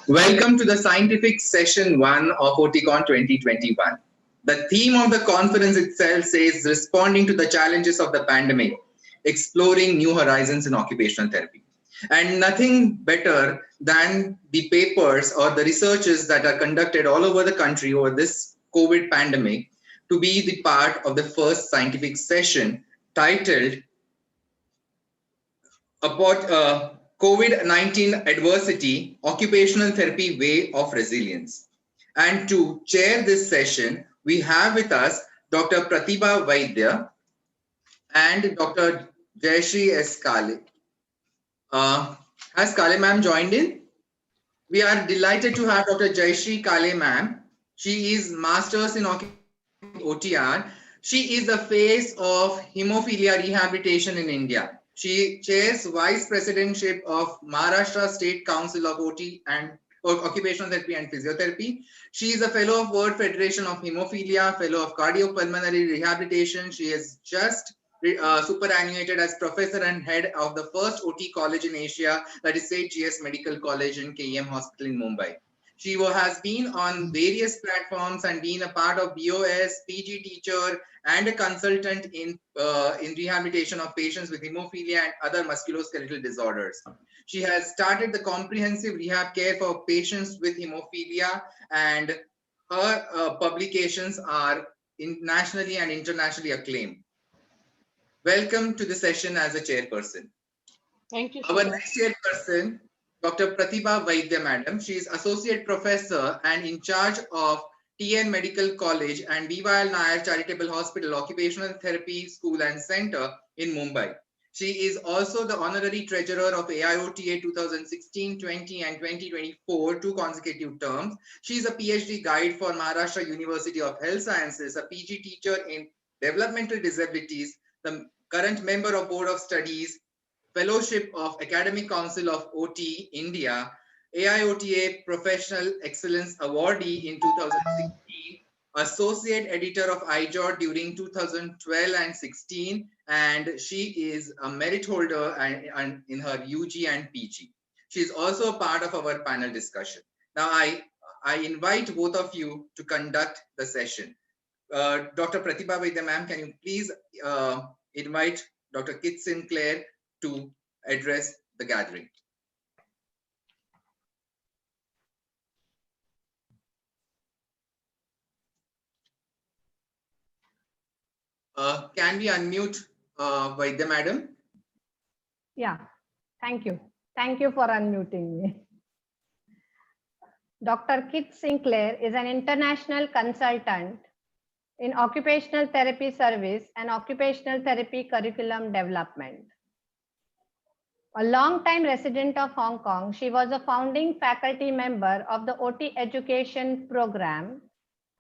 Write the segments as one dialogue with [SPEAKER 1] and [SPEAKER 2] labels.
[SPEAKER 1] Welcome to the scientific session 1 of OTCon 2021. The theme of the conference itself says responding to the challenges of the pandemic, exploring new horizons in occupational therapy. And nothing better than the papers or the researches that are conducted all over the country over this COVID pandemic to be the part of the first scientific session titled about COVID-19 adversity, occupational therapy way of resilience. And to chair this session, we have with us Dr. Pratibha Vaidya and Dr. Jayashree S. Kale. Has Kale ma'am joined in? We are delighted to have Dr. Jayashree Kale ma'am. She is Masters in OTR. She is the face of hemophilia rehabilitation in India. She chairs Vice Presidentship of Maharashtra State Council of OT and Occupational Therapy and Physiotherapy. She is a fellow of World Federation of Hemophilia, fellow of Cardiopulmonary Rehabilitation. She is just superannuated as professor and head of the first OT college in Asia, that is St. GS Medical College and KEM Hospital in Mumbai. She has been on various platforms and been a part of BOS, PG teacher, and a consultant in rehabilitation of patients with hemophilia and other musculoskeletal disorders. She has started the comprehensive rehab care for patients with hemophilia, and her publications are nationally and internationally acclaimed. Welcome to the session as a chairperson.
[SPEAKER 2] Thank you.
[SPEAKER 1] Our next chairperson, Dr. Pratibha Vaidya Madam. She is Associate Professor and in charge of TN Medical College and BYL Nair Charitable Hospital Occupational Therapy School and Center in Mumbai. She is also the Honorary Treasurer of AIOTA 2016, 20 and 2024, 2 consecutive terms. She is a PhD guide for Maharashtra University of Health Sciences, a PG teacher in developmental disabilities, the current member of Board of Studies, Fellowship of Academic Council of OT India, AIOTA Professional Excellence Awardee in 2016, Associate Editor of iJOT during 2012 and 16, and she is a merit holder and in her UG and PG. She is also a part of our panel discussion. Now, I invite both of you to conduct the session. Dr. Pratibha Vaidya ma'am, can you please invite Dr. Kit Sinclair to address the gathering. Can we unmute Vaidya madam?
[SPEAKER 2] Yeah, thank you. Thank you for unmuting me. Dr. Kit Sinclair is an international consultant in occupational therapy service and occupational therapy curriculum development. A long-time resident of Hong Kong, she was a founding faculty member of the OT education program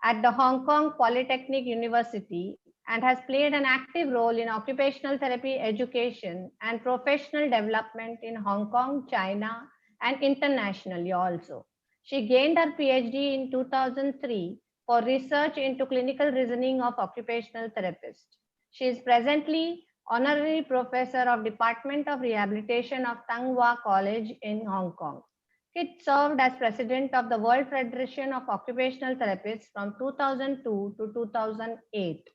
[SPEAKER 2] at the Hong Kong Polytechnic University and has played an active role in occupational therapy education and professional development in Hong Kong, China, and internationally also. She gained her PhD in 2003 for research into clinical reasoning of occupational therapists. She is presently Honorary Professor of Department of Rehabilitation of Tung Wah College in Hong Kong. Kit served as President of the World Federation of Occupational Therapists from 2002 to 2008.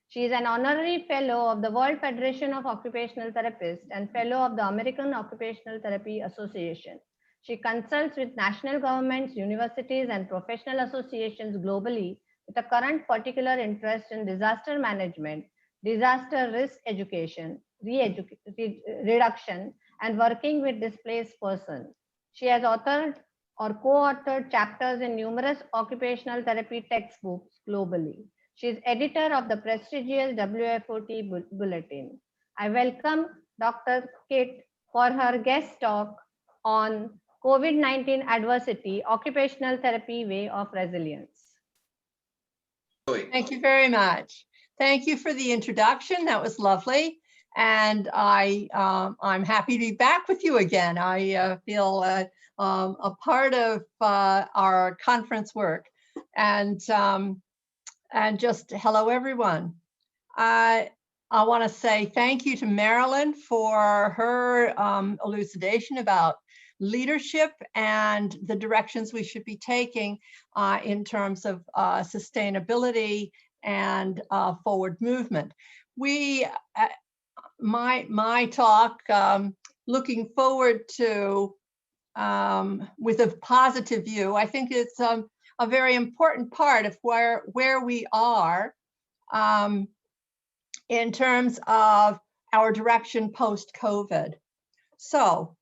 [SPEAKER 2] She is an Honorary Fellow of the World Federation of Occupational Therapists and Fellow of the American Occupational Therapy Association. She consults with national governments, universities, and professional associations globally with a current particular interest in disaster management, disaster risk education, reduction, and working with displaced persons. She has authored or co-authored chapters in numerous occupational therapy textbooks globally. She is editor of the prestigious WFOT Bulletin. I welcome Dr. Kit for her guest talk on COVID-19 adversity, occupational therapy way of resilience.
[SPEAKER 3] Thank you very much. Thank you for the introduction. That was lovely. And I'm happy to be back with you again. I feel a part of our conference work. And just hello, everyone. I want to say thank you to Marilyn for her elucidation about leadership and the directions we should be taking in terms of sustainability and forward movement. My talk, looking forward to with a positive view. I think it's a very important part of where we are in terms of our direction post-COVID. So,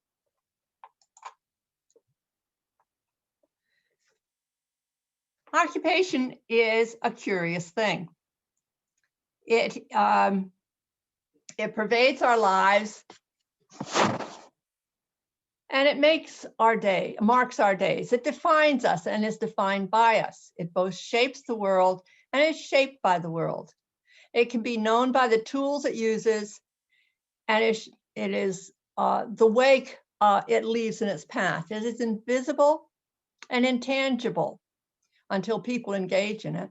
[SPEAKER 3] occupation is a curious thing. It pervades our lives, and it makes our day, marks our days. It defines us and is defined by us. It both shapes the world and is shaped by the world. It can be known by the tools it uses, and it is the wake it leaves in its path. It is invisible and intangible until people engage in it.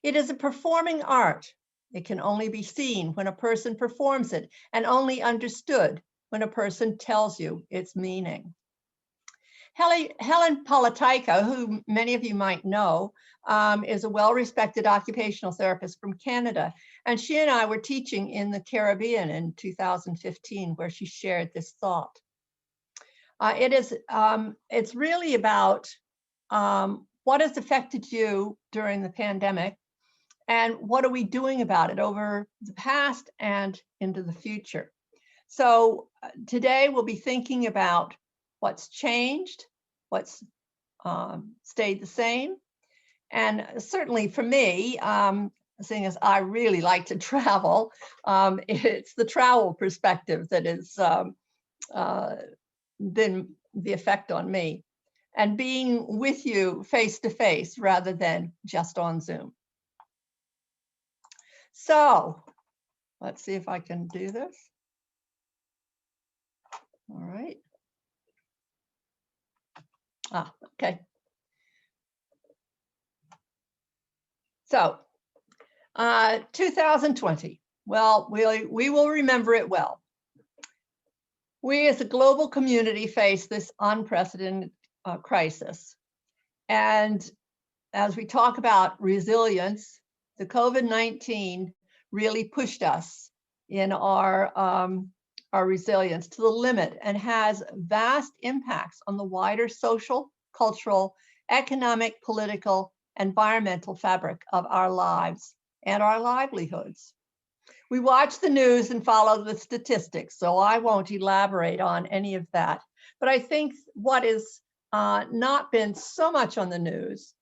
[SPEAKER 3] It is a performing art. It can only be seen when a person performs it, and only understood when a person tells you its meaning. Helen Polityka, who many of you might know, is a well-respected occupational therapist from Canada. And she and I were teaching in the Caribbean in 2015, where she shared this thought. It's really about what has affected you during the pandemic, and what are we doing about it over the past and into the future. So today we'll be thinking about what's changed, what's stayed the same. And certainly for me, seeing as I really like to travel, it's the travel perspective that has been the effect on me, and being with you face to face rather than just on Zoom. So let's see if I can do this. All right. Okay. So 2020, well, we will remember it well. We as a global community face this unprecedented crisis. And as we talk about resilience, the COVID-19 really pushed us in our resilience to the limit, and has vast impacts on the wider social, cultural, economic, political, environmental fabric of our lives and our livelihoods. We watch the news and follow the statistics, so I won't elaborate on any of that. But I think what is not been so much on the news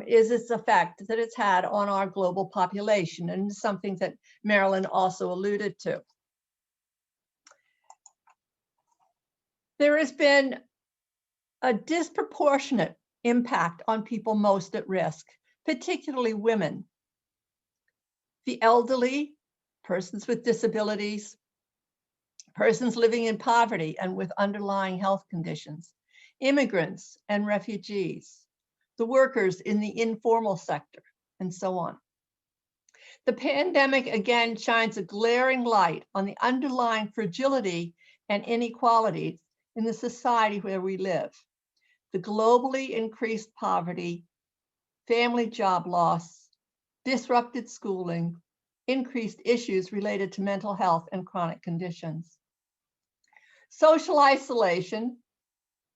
[SPEAKER 3] is its effect that it's had on our global population, and something that Marilyn also alluded to. There has been a disproportionate impact on people most at risk, particularly women, the elderly, persons with disabilities, persons living in poverty and with underlying health conditions, immigrants and refugees, the workers in the informal sector, and so on. The pandemic again shines a glaring light on the underlying fragility and inequalities in the society where we live. The globally increased poverty, family job loss, disrupted schooling, increased issues related to mental health and chronic conditions. Social isolation,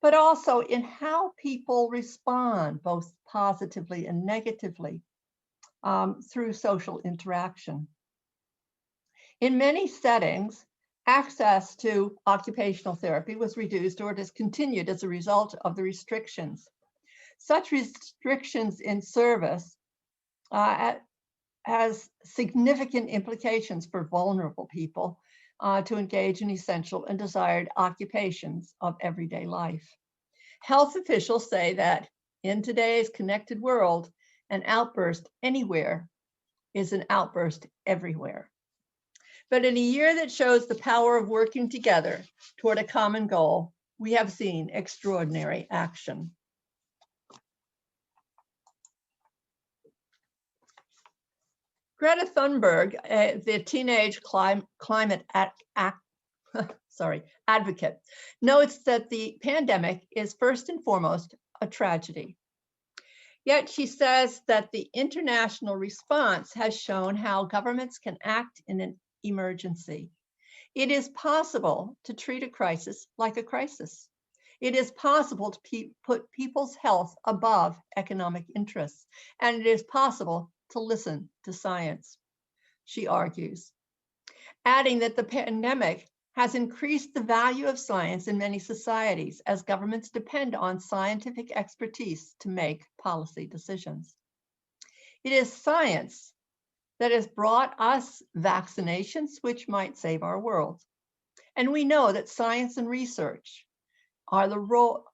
[SPEAKER 3] but also in how people respond, both positively and negatively, through social interaction. In many settings, access to occupational therapy was reduced or discontinued as a result of the restrictions. Such restrictions in service has significant implications for vulnerable people to engage in essential and desired occupations of everyday life. Health officials say that in today's connected world, an outburst anywhere is an outburst everywhere. But in a year that shows the power of working together toward a common goal, we have seen extraordinary action. Greta Thunberg, the teenage climate advocate, notes that the pandemic is first and foremost a tragedy. Yet she says that the international response has shown how governments can act in an emergency. It is possible to treat a crisis like a crisis. It is possible to put people's health above economic interests, and it is possible to listen to science, she argues, adding that the pandemic has increased the value of science in many societies as governments depend on scientific expertise to make policy decisions. It is science that has brought us vaccinations which might save our world. And we know that science and research are the role,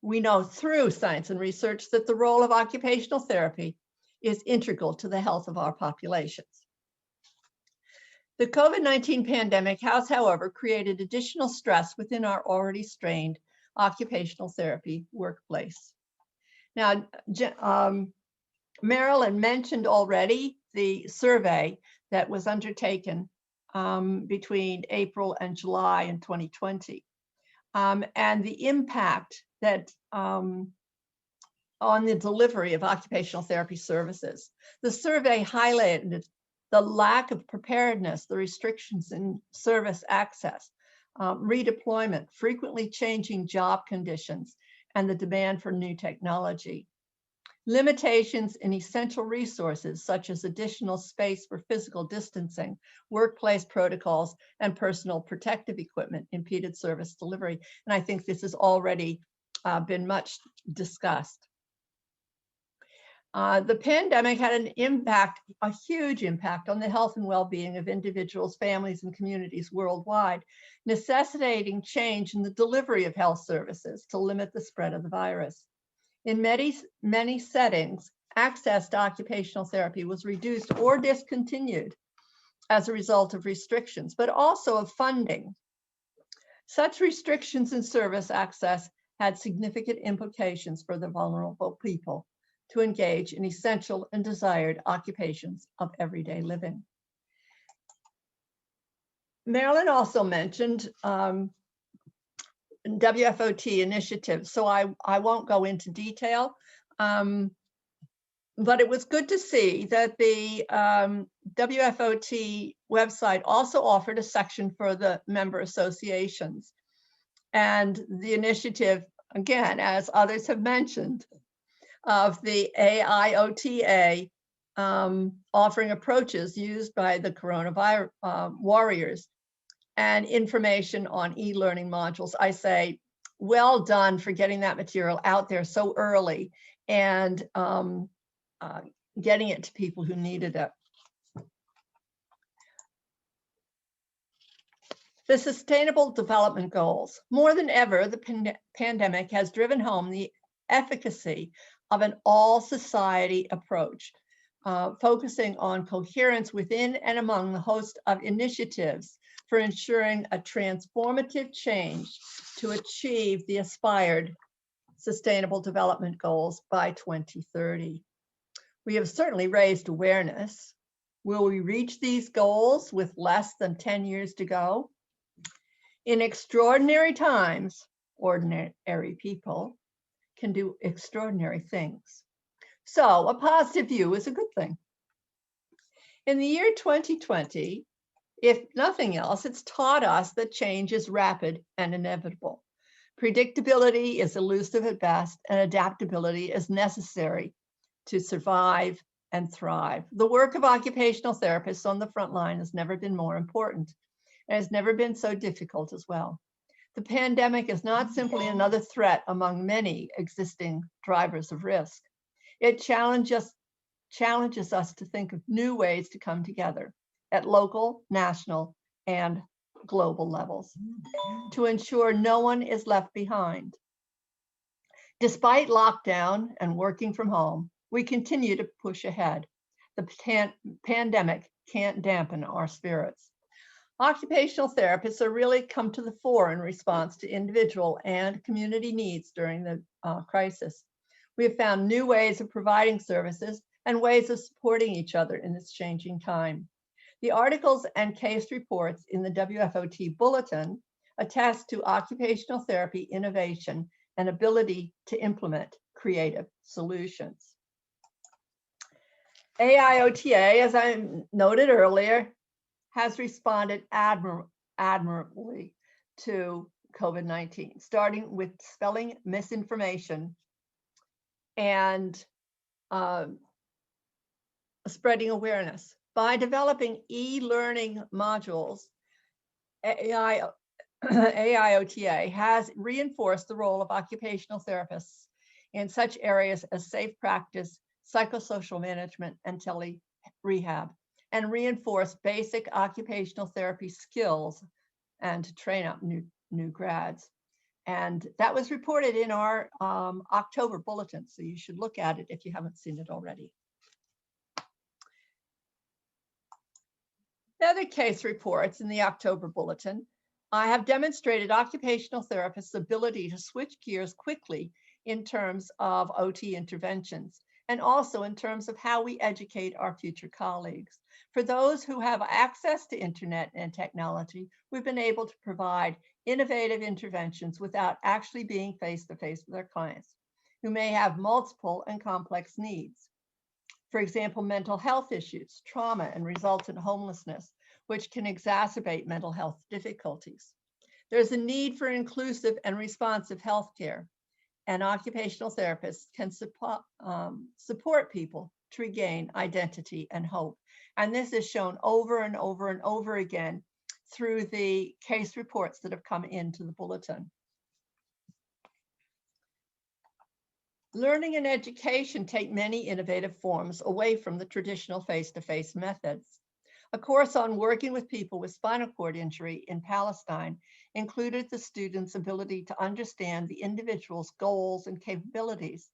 [SPEAKER 3] we know through science and research that the role of occupational therapy is integral to the health of our populations. The COVID-19 pandemic has, however, created additional stress within our already strained occupational therapy workplace. Now, Marilyn mentioned already the survey that was undertaken between April and July in 2020, and the impact that on the delivery of occupational therapy services. The survey highlighted the lack of preparedness, the restrictions in service access, redeployment, frequently changing job conditions, and the demand for new technology. Limitations in essential resources, such as additional space for physical distancing, workplace protocols, and personal protective equipment impeded service delivery. And I think this has already been much discussed. The pandemic had an impact, a huge impact on the health and well-being of individuals, families, and communities worldwide, necessitating change in the delivery of health services to limit the spread of the virus. In many settings, access to occupational therapy was reduced or discontinued as a result of restrictions, but also of funding. Such restrictions in service access had significant implications for the vulnerable people to engage in essential and desired occupations of everyday living. Marilyn also mentioned WFOT initiatives, so I won't go into detail, but it was good to see that the WFOT website also offered a section for the member associations. And the initiative, again, as others have mentioned, of the AIOTA offering approaches used by the coronavirus warriors and information on e-learning modules. I say, well done for getting that material out there so early and getting it to people who needed it. The Sustainable Development Goals. More than ever, the pandemic has driven home the efficacy of an all-society approach, focusing on coherence within and among the host of initiatives for ensuring a transformative change to achieve the aspired Sustainable Development Goals by 2030. We have certainly raised awareness. Will we reach these goals with less than 10 years to go? In extraordinary times, ordinary people can do extraordinary things. So a positive view is a good thing. In the year 2020, if nothing else, it's taught us that change is rapid and inevitable. Predictability is elusive at best, and adaptability is necessary to survive and thrive. The work of occupational therapists on the front line has never been more important, and has never been so difficult as well. The pandemic is not simply another threat among many existing drivers of risk. It challenges us to think of new ways to come together at local, national, and global levels to ensure no one is left behind. Despite lockdown and working from home, we continue to push ahead. The pandemic can't dampen our spirits. Occupational therapists are really come to the fore in response to individual and community needs during the crisis. We have found new ways of providing services and ways of supporting each other in this changing time. The articles and case reports in the WFOT Bulletin attest to occupational therapy innovation and ability to implement creative solutions. AIOTA, as I noted earlier, has responded admirably to COVID-19, starting with spelling misinformation and spreading awareness. By developing e-learning modules, AIOTA has reinforced the role of occupational therapists in such areas as safe practice, psychosocial management, and tele-rehab, and reinforced basic occupational therapy skills and to train up new grads. And that was reported in our October bulletin, so you should look at it if you haven't seen it already. The other case reports in the October bulletin, I have demonstrated occupational therapists' ability to switch gears quickly in terms of OT interventions, and also in terms of how we educate our future colleagues. For those who have access to internet and technology, we've been able to provide innovative interventions without actually being face-to-face with our clients, who may have multiple and complex needs. For example, mental health issues, trauma, and resultant homelessness, which can exacerbate mental health difficulties. There's a need for inclusive and responsive healthcare, and occupational therapists can support people to regain identity and hope. And this is shown over and over and over again through the case reports that have come into the bulletin. Learning and education take many innovative forms away from the traditional face-to-face methods. A course on working with people with spinal cord injury in Palestine included the students' ability to understand the individual's goals and capabilities,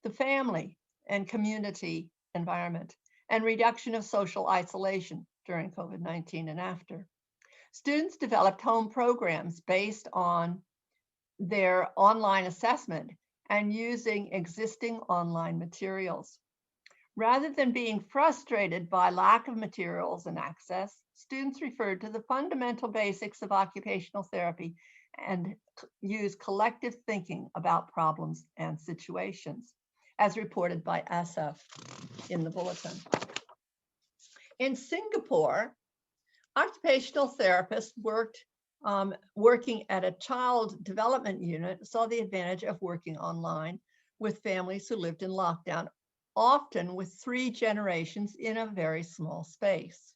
[SPEAKER 3] the family and community environment, and reduction of social isolation during COVID-19 and after. Students developed home programs based on their online assessment and using existing online materials. Rather than being frustrated by lack of materials and access, students referred to the fundamental basics of occupational therapy and use collective thinking about problems and situations, as reported by Asaf in the bulletin. In Singapore, occupational therapists working at a child development unit saw the advantage of working online with families who lived in lockdown, often with 3 generations in a very small space.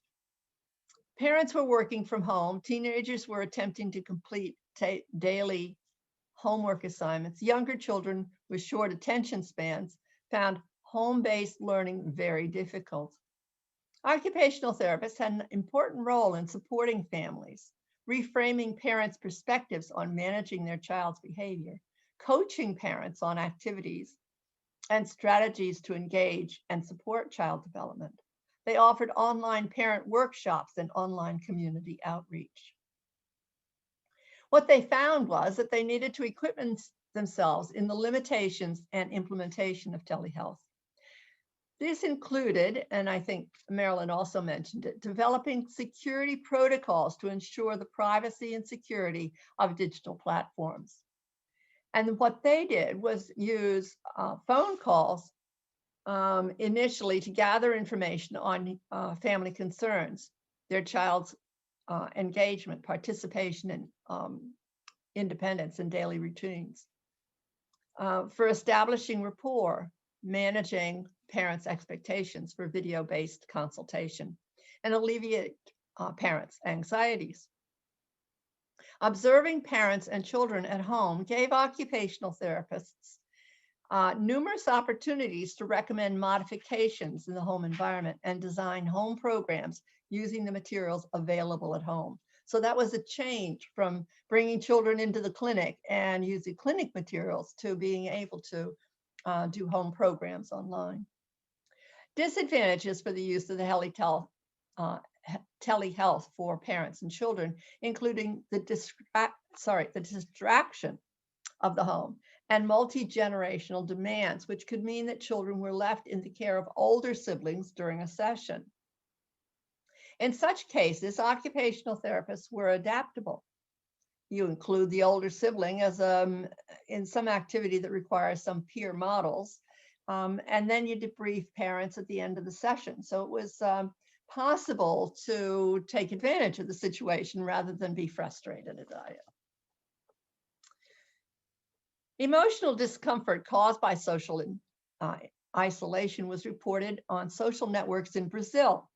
[SPEAKER 3] Parents were working from home, teenagers were attempting to complete daily homework assignments. Younger children with short attention spans found home-based learning very difficult. Occupational therapists had an important role in supporting families, reframing parents' perspectives on managing their child's behavior, coaching parents on activities and strategies to engage and support child development. They offered online parent workshops and online community outreach. What they found was that they needed to equip themselves in the limitations and implementation of telehealth. This included, and I think Marilyn also mentioned it, developing security protocols to ensure the privacy and security of digital platforms. And what they did was use phone calls initially to gather information on family concerns, their child's engagement, participation, and independence in daily routines. For establishing rapport, managing parents' expectations for video-based consultation, and alleviate parents' anxieties. Observing parents and children at home gave occupational therapists numerous opportunities to recommend modifications in the home environment and design home programs using the materials available at home. So that was a change from bringing children into the clinic and using clinic materials to being able to do home programs online. Disadvantages for the use of the telehealth for parents and children, including the distraction of the home and multi-generational demands, which could mean that children were left in the care of older siblings during a session. In such cases, occupational therapists were adaptable. You include the older sibling as in some activity that requires some peer models, and then you debrief parents at the end of the session. So it was possible to take advantage of the situation rather than be frustrated about it. Emotional discomfort caused by social isolation was reported on social networks in Brazil.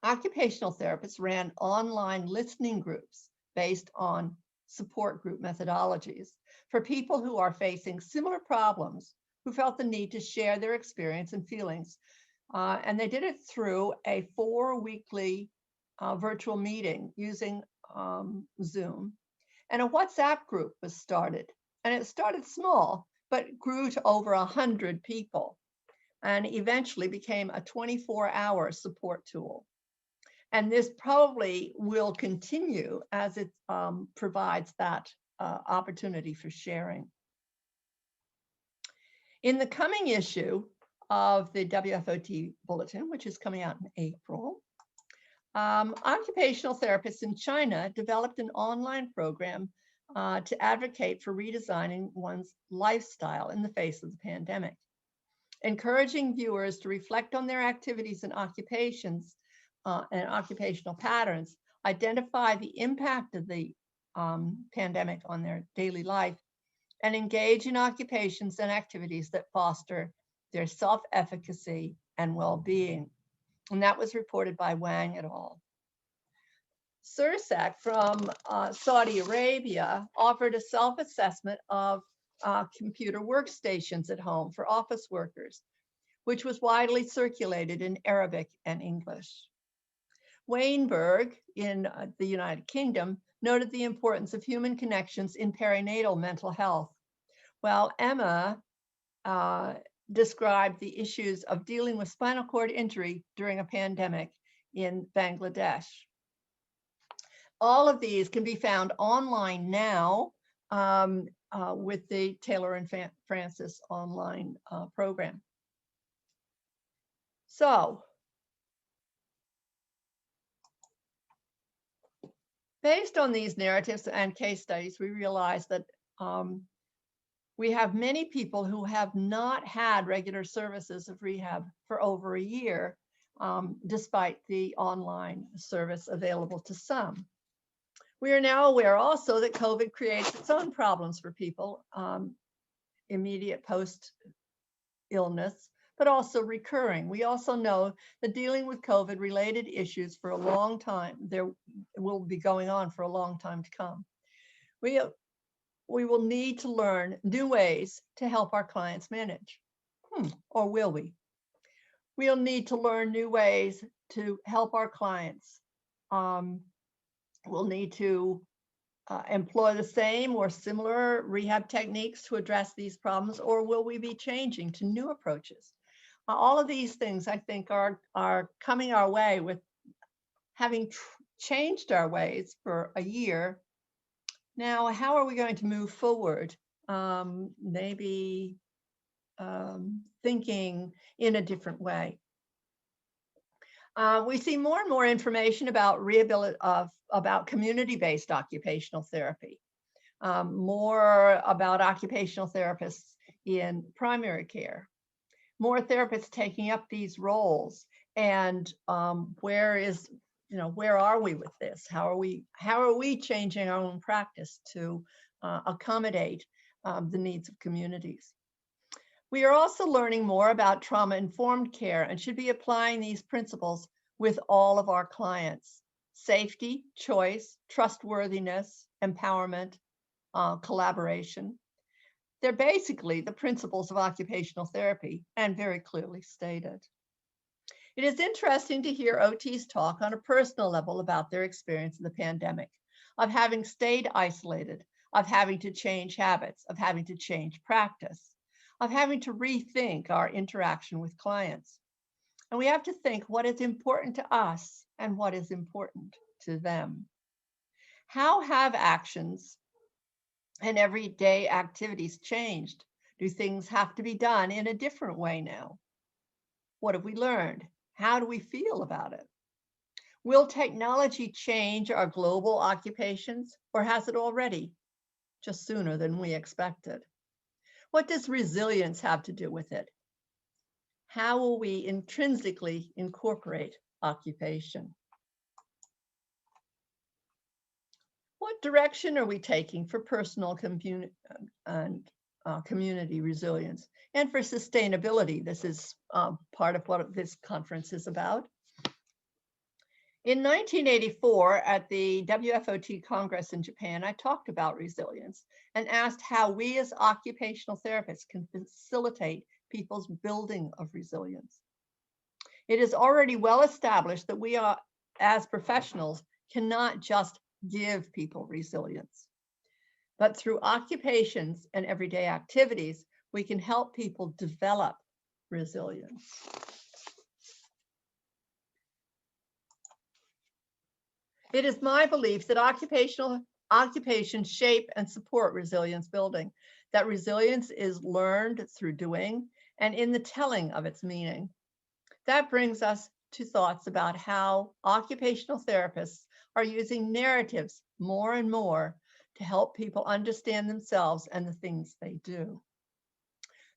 [SPEAKER 3] Occupational therapists ran online listening groups based on support group methodologies for people who are facing similar problems, who felt the need to share their experience and feelings. And they did it through a 4-weekly virtual meeting using Zoom. And a WhatsApp group was started. And it started small, but grew to over 100 people, and eventually became a 24-hour support tool. And this probably will continue as it provides that opportunity for sharing. In the coming issue of the WFOT Bulletin, which is coming out in April, occupational therapists in China developed an online program to advocate for redesigning one's lifestyle in the face of the pandemic, encouraging viewers to reflect on their activities and occupations and occupational patterns, identify the impact of the pandemic on their daily life, and engage in occupations and activities that foster their self-efficacy and well-being. And that was reported by Wang et al. CIRSAC from Saudi Arabia offered a self-assessment of computer workstations at home for office workers, which was widely circulated in Arabic and English. Weinberg in the United Kingdom noted the importance of human connections in perinatal mental health, while Emma described the issues of dealing with spinal cord injury during a pandemic in Bangladesh. All of these can be found online now with the Taylor and Francis online program. So, based on these narratives and case studies, we realize that we have many people who have not had regular services of rehab for over a year, despite the online service available to some. We are now aware also that COVID creates its own problems for people, immediate post-illness, but also recurring. We also know that dealing with COVID-related issues for a long time, there will be going on for a long time to come. We will need to learn new ways to help our clients manage. Or will we? We'll need to learn new ways to help our clients. We'll need to employ the same or similar rehab techniques to address these problems, or will we be changing to new approaches? All of these things, I think, are coming our way with having changed our ways for a year. Now, how are we going to move forward? Maybe thinking in a different way. We see more and more information about about community-based occupational therapy, more about occupational therapists in primary care, more therapists taking up these roles, and where are we with this? How are we changing our own practice to accommodate the needs of communities? We are also learning more about trauma-informed care and should be applying these principles with all of our clients. Safety, choice, trustworthiness, empowerment, collaboration. They're basically the principles of occupational therapy and very clearly stated. It is interesting to hear OTs talk on a personal level about their experience in the pandemic, of having stayed isolated, of having to change habits, of having to change practice, of having to rethink our interaction with clients. And we have to think what is important to us and what is important to them. How have actions and everyday activities changed? Do things have to be done in a different way now? What have we learned? How do we feel about it? Will technology change our global occupations, or has it already, just sooner than we expected? What does resilience have to do with it? How will we intrinsically incorporate occupation? What direction are we taking for personal community resilience and for sustainability? This is part of what this conference is about. In 1984, at the WFOT Congress in Japan, I talked about resilience and asked how we as occupational therapists can facilitate people's building of resilience. It is already well established that we are, as professionals, cannot just give people resilience, but through occupations and everyday activities, we can help people develop resilience. It is my belief that occupations shape and support resilience building, that resilience is learned through doing and in the telling of its meaning. That brings us to thoughts about how occupational therapists are using narratives more and more to help people understand themselves and the things they do.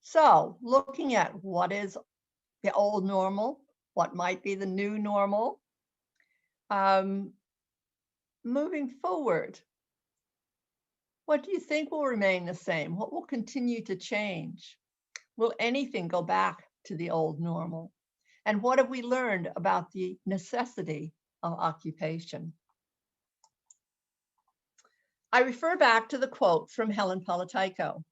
[SPEAKER 3] So, looking at what is the old normal, what might be the new normal, moving forward, what do you think will remain the same? What will continue to change? Will anything go back to the old normal? And what have we learned about the necessity of occupation? I refer back to the quote from Helen Politico.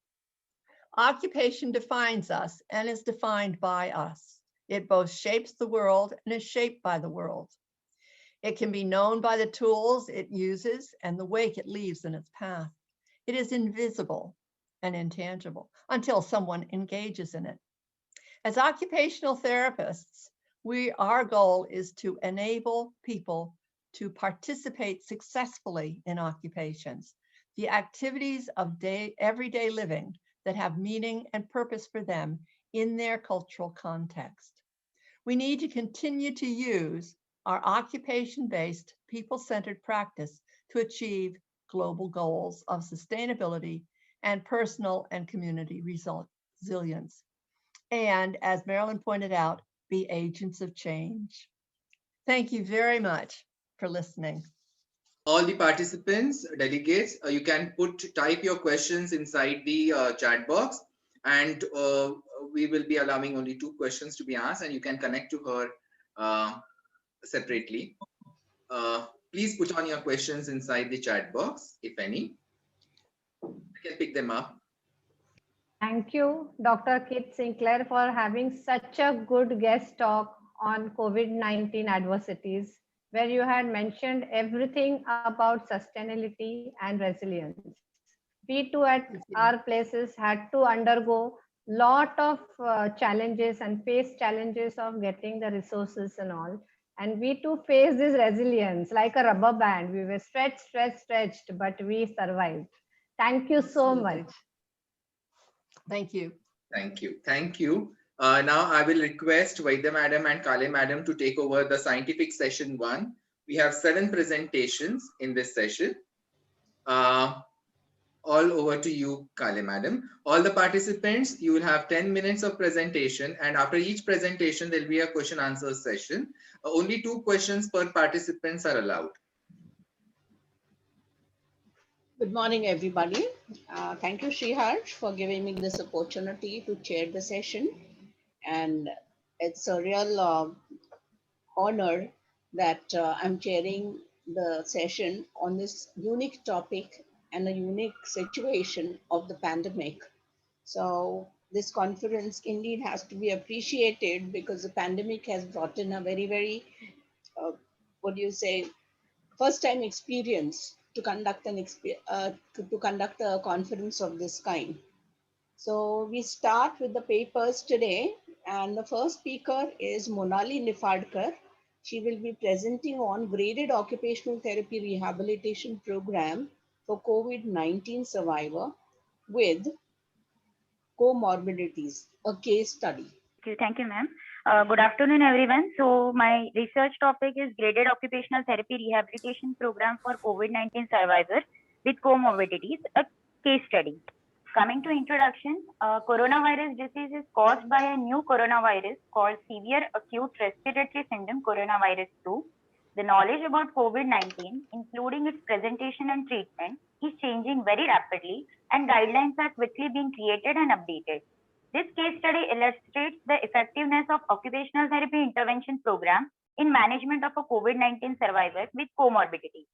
[SPEAKER 3] Occupation defines us and is defined by us. It both shapes the world and is shaped by the world. It can be known by the tools it uses and the wake it leaves in its path. It is invisible and intangible until someone engages in it. As occupational therapists, our goal is to enable people to participate successfully in occupations, the activities of everyday living that have meaning and purpose for them in their cultural context. We need to continue to use our occupation-based, people-centered practice to achieve global goals of sustainability and personal and community resilience. And as Marilyn pointed out, be agents of change. Thank you very much for listening.
[SPEAKER 1] All the participants, delegates, you can type your questions inside the chat box, and we will be allowing only 2 questions to be asked, and you can connect to her separately. Please put on your questions inside the chat box, if any. I can pick them up.
[SPEAKER 2] Thank you, Dr. Kit Sinclair, for having such a good guest talk on COVID-19 adversities, where you had mentioned everything about sustainability and resilience. We too at our places had to undergo lot of challenges and face challenges of getting the resources and all. And we too face this resilience like a rubber band. We were stretched, but we survived. Thank you so much.
[SPEAKER 3] Thank you.
[SPEAKER 1] Thank you. Thank you. Now I will request Vaidya Madam and Kale Madam to take over the scientific session 1. We have 7 presentations in this session. All over to you, Kale Madam. All the participants, you will have 10 minutes of presentation, and after each presentation, there will be a question answer session. Only 2 questions per participants are allowed.
[SPEAKER 4] Good morning, everybody. Thank you, Sriharsh, for giving me this opportunity to chair the session. And it's a real honor that I'm chairing the session on this unique topic and a unique situation of the pandemic. So this conference indeed has to be appreciated because the pandemic has brought in a very, first time experience to conduct a conference of this kind. So we start with the papers today, and the first speaker is Monali Nifadkar. She will be presenting on graded occupational therapy rehabilitation program for COVID-19 survivor with comorbidities, a case study.
[SPEAKER 5] Thank you, ma'am. Good afternoon, everyone. So my research topic is graded occupational therapy rehabilitation program for COVID-19 survivors with comorbidities, a case study. Coming to introduction, coronavirus disease is caused by a new coronavirus called severe acute respiratory syndrome coronavirus 2. The knowledge about COVID-19, including its presentation and treatment, is changing very rapidly, and guidelines are quickly being created and updated. This case study illustrates the effectiveness of occupational therapy intervention program in management of a COVID-19 survivor with comorbidity.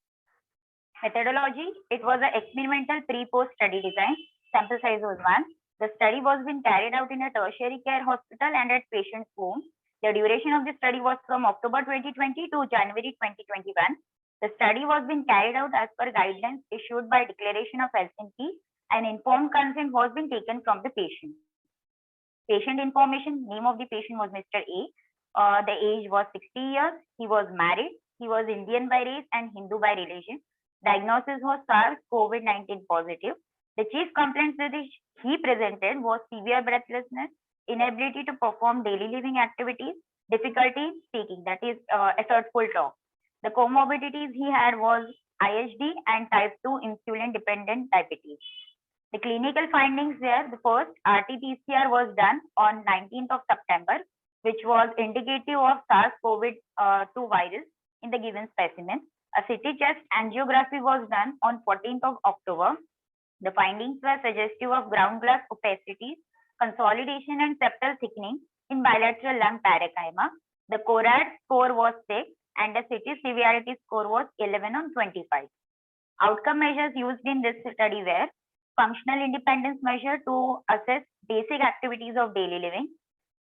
[SPEAKER 5] Methodology, it was an experimental pre-post study design. Sample size was 1. The study was being carried out in a tertiary care hospital and at patient's home. The duration of the study was from October 2020 to January 2021. The study was being carried out as per guidelines issued by Declaration of Helsinki, and informed consent was being taken from the patient. Patient information, name of the patient was Mr. A. The age was 60 years. He was married. He was Indian by race and Hindu by religion. Diagnosis was SARS-CoV-19 positive. The chief complaints that he presented was severe breathlessness, inability to perform daily living activities, difficulty speaking, that is assertful talk. The comorbidities he had was IHD and type 2 insulin dependent diabetes. The clinical findings there, the first RT-PCR was done on 19th of September, which was indicative of SARS-CoV-2 virus in the given specimen. A CT chest angiography was done on 14th of October. The findings were suggestive of ground glass opacity, consolidation and septal thickening in bilateral lung parenchyma. The CORAD score was 6 and the CT severity score was 11 on 25. Outcome measures used in this study were functional independence measure to assess basic activities of daily living,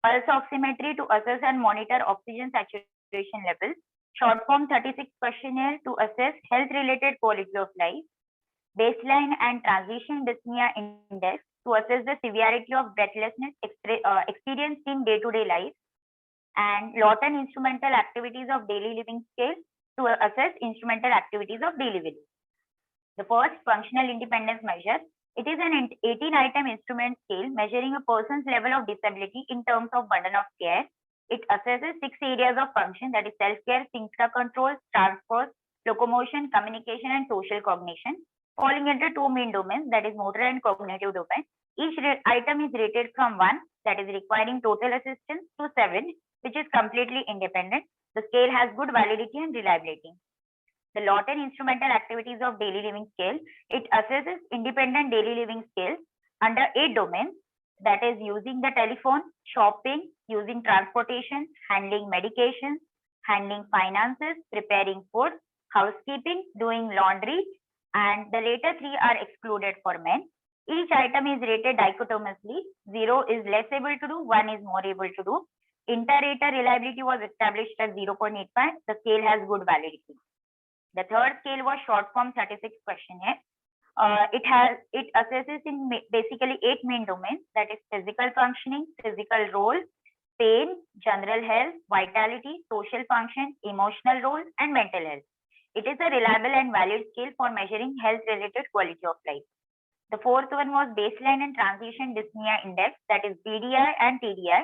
[SPEAKER 5] pulse oximetry to assess and monitor oxygen saturation levels, short form 36 questionnaire to assess health-related quality of life, baseline and transition dyspnea index to assess the severity of breathlessness experienced in day-to-day life, and Lawton instrumental activities of daily living scale to assess instrumental activities of daily living. The first functional independence measure, it is an 18-item instrument scale measuring a person's level of disability in terms of burden of care. It assesses 6 areas of function, that is self-care, sphincter control, transport, locomotion, communication, and social cognition, falling into 2 main domains, that is motor and cognitive domain. Each item is rated from 1, that is requiring total assistance, to 7, which is completely independent. The scale has good validity and reliability. The Lawton instrumental activities of daily living scale, it assesses independent daily living scale under 8 domains, that is using the telephone, shopping, using transportation, handling medication, handling finances, preparing food, housekeeping, doing laundry, and the later 3 are excluded for men. Each item is rated dichotomously. 0 is less able to do, 1 is more able to do. Inter-rater reliability was established at 0.85. The scale has good validity. The third scale was short form 36 questionnaire. It assesses in basically 8 main domains, that is physical functioning, physical role, pain, general health, vitality, social function, emotional role, and mental health. It is a reliable and valid scale for measuring health-related quality of life. The fourth one was baseline and transition dyspnea index, that is BDI and TDI.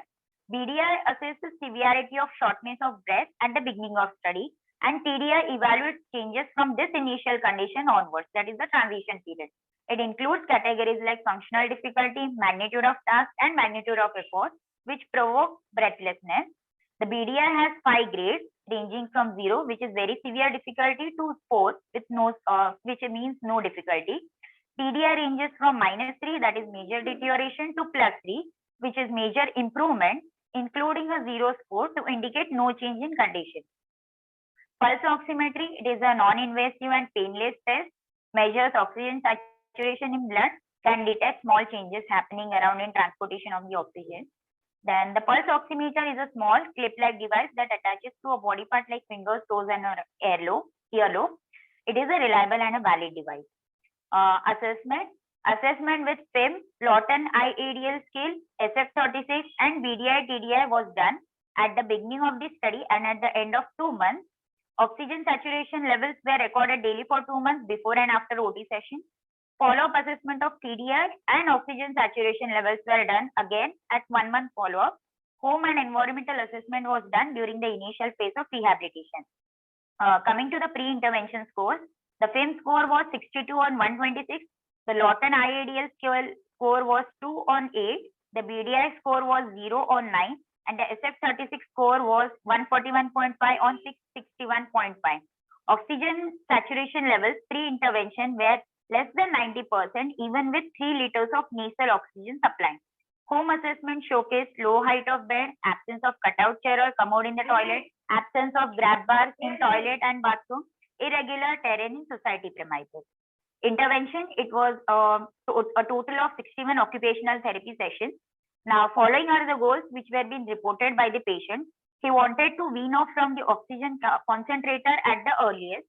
[SPEAKER 5] BDI assesses severity of shortness of breath at the beginning of study, and TDI evaluates changes from this initial condition onwards, that is the transition period. It includes categories like functional difficulty, magnitude of task, and magnitude of effort, which provoke breathlessness. The BDI has 5 grades, ranging from 0, which is very severe difficulty, to 4, with which means no difficulty. TDI ranges from -3, that is major deterioration, to +3, which is major improvement, including a 0 score to indicate no change in condition. Pulse oximetry, it is a non-invasive and painless test, measures oxygen saturation in blood, can detect small changes happening around in transportation of the oxygen. Then the pulse oximeter is a small clip-like device that attaches to a body part like fingers, toes, and earlobe. It is a reliable and a valid device. Assessment with FIM, Lawton IADL scale, SF36, and BDI TDI was done at the beginning of the study and at the end of 2 months. Oxygen saturation levels were recorded daily for 2 months before and after OT session. Follow-up assessment of TDI and oxygen saturation levels were done again at 1 month follow-up. home and environmental assessment was done during the initial phase of rehabilitation. Coming to the pre-intervention scores, the FIM score was 62 on 126. The Lawton IADL score was 2 on 8. The BDI score was 0 on 9. And the SF36 score was 141.5 on 661.5. Oxygen saturation levels pre-intervention were less than 90%, even with 3 liters of nasal oxygen supply. Home assessment showcased low height of bed, absence of cutout chair or commode in the toilet, absence of grab bars in toilet and bathroom, irregular terrain in society premises. Intervention, it was a total of 61 occupational therapy sessions. Now, following are the goals which were being reported by the patient. He wanted to wean off from the oxygen concentrator at the earliest.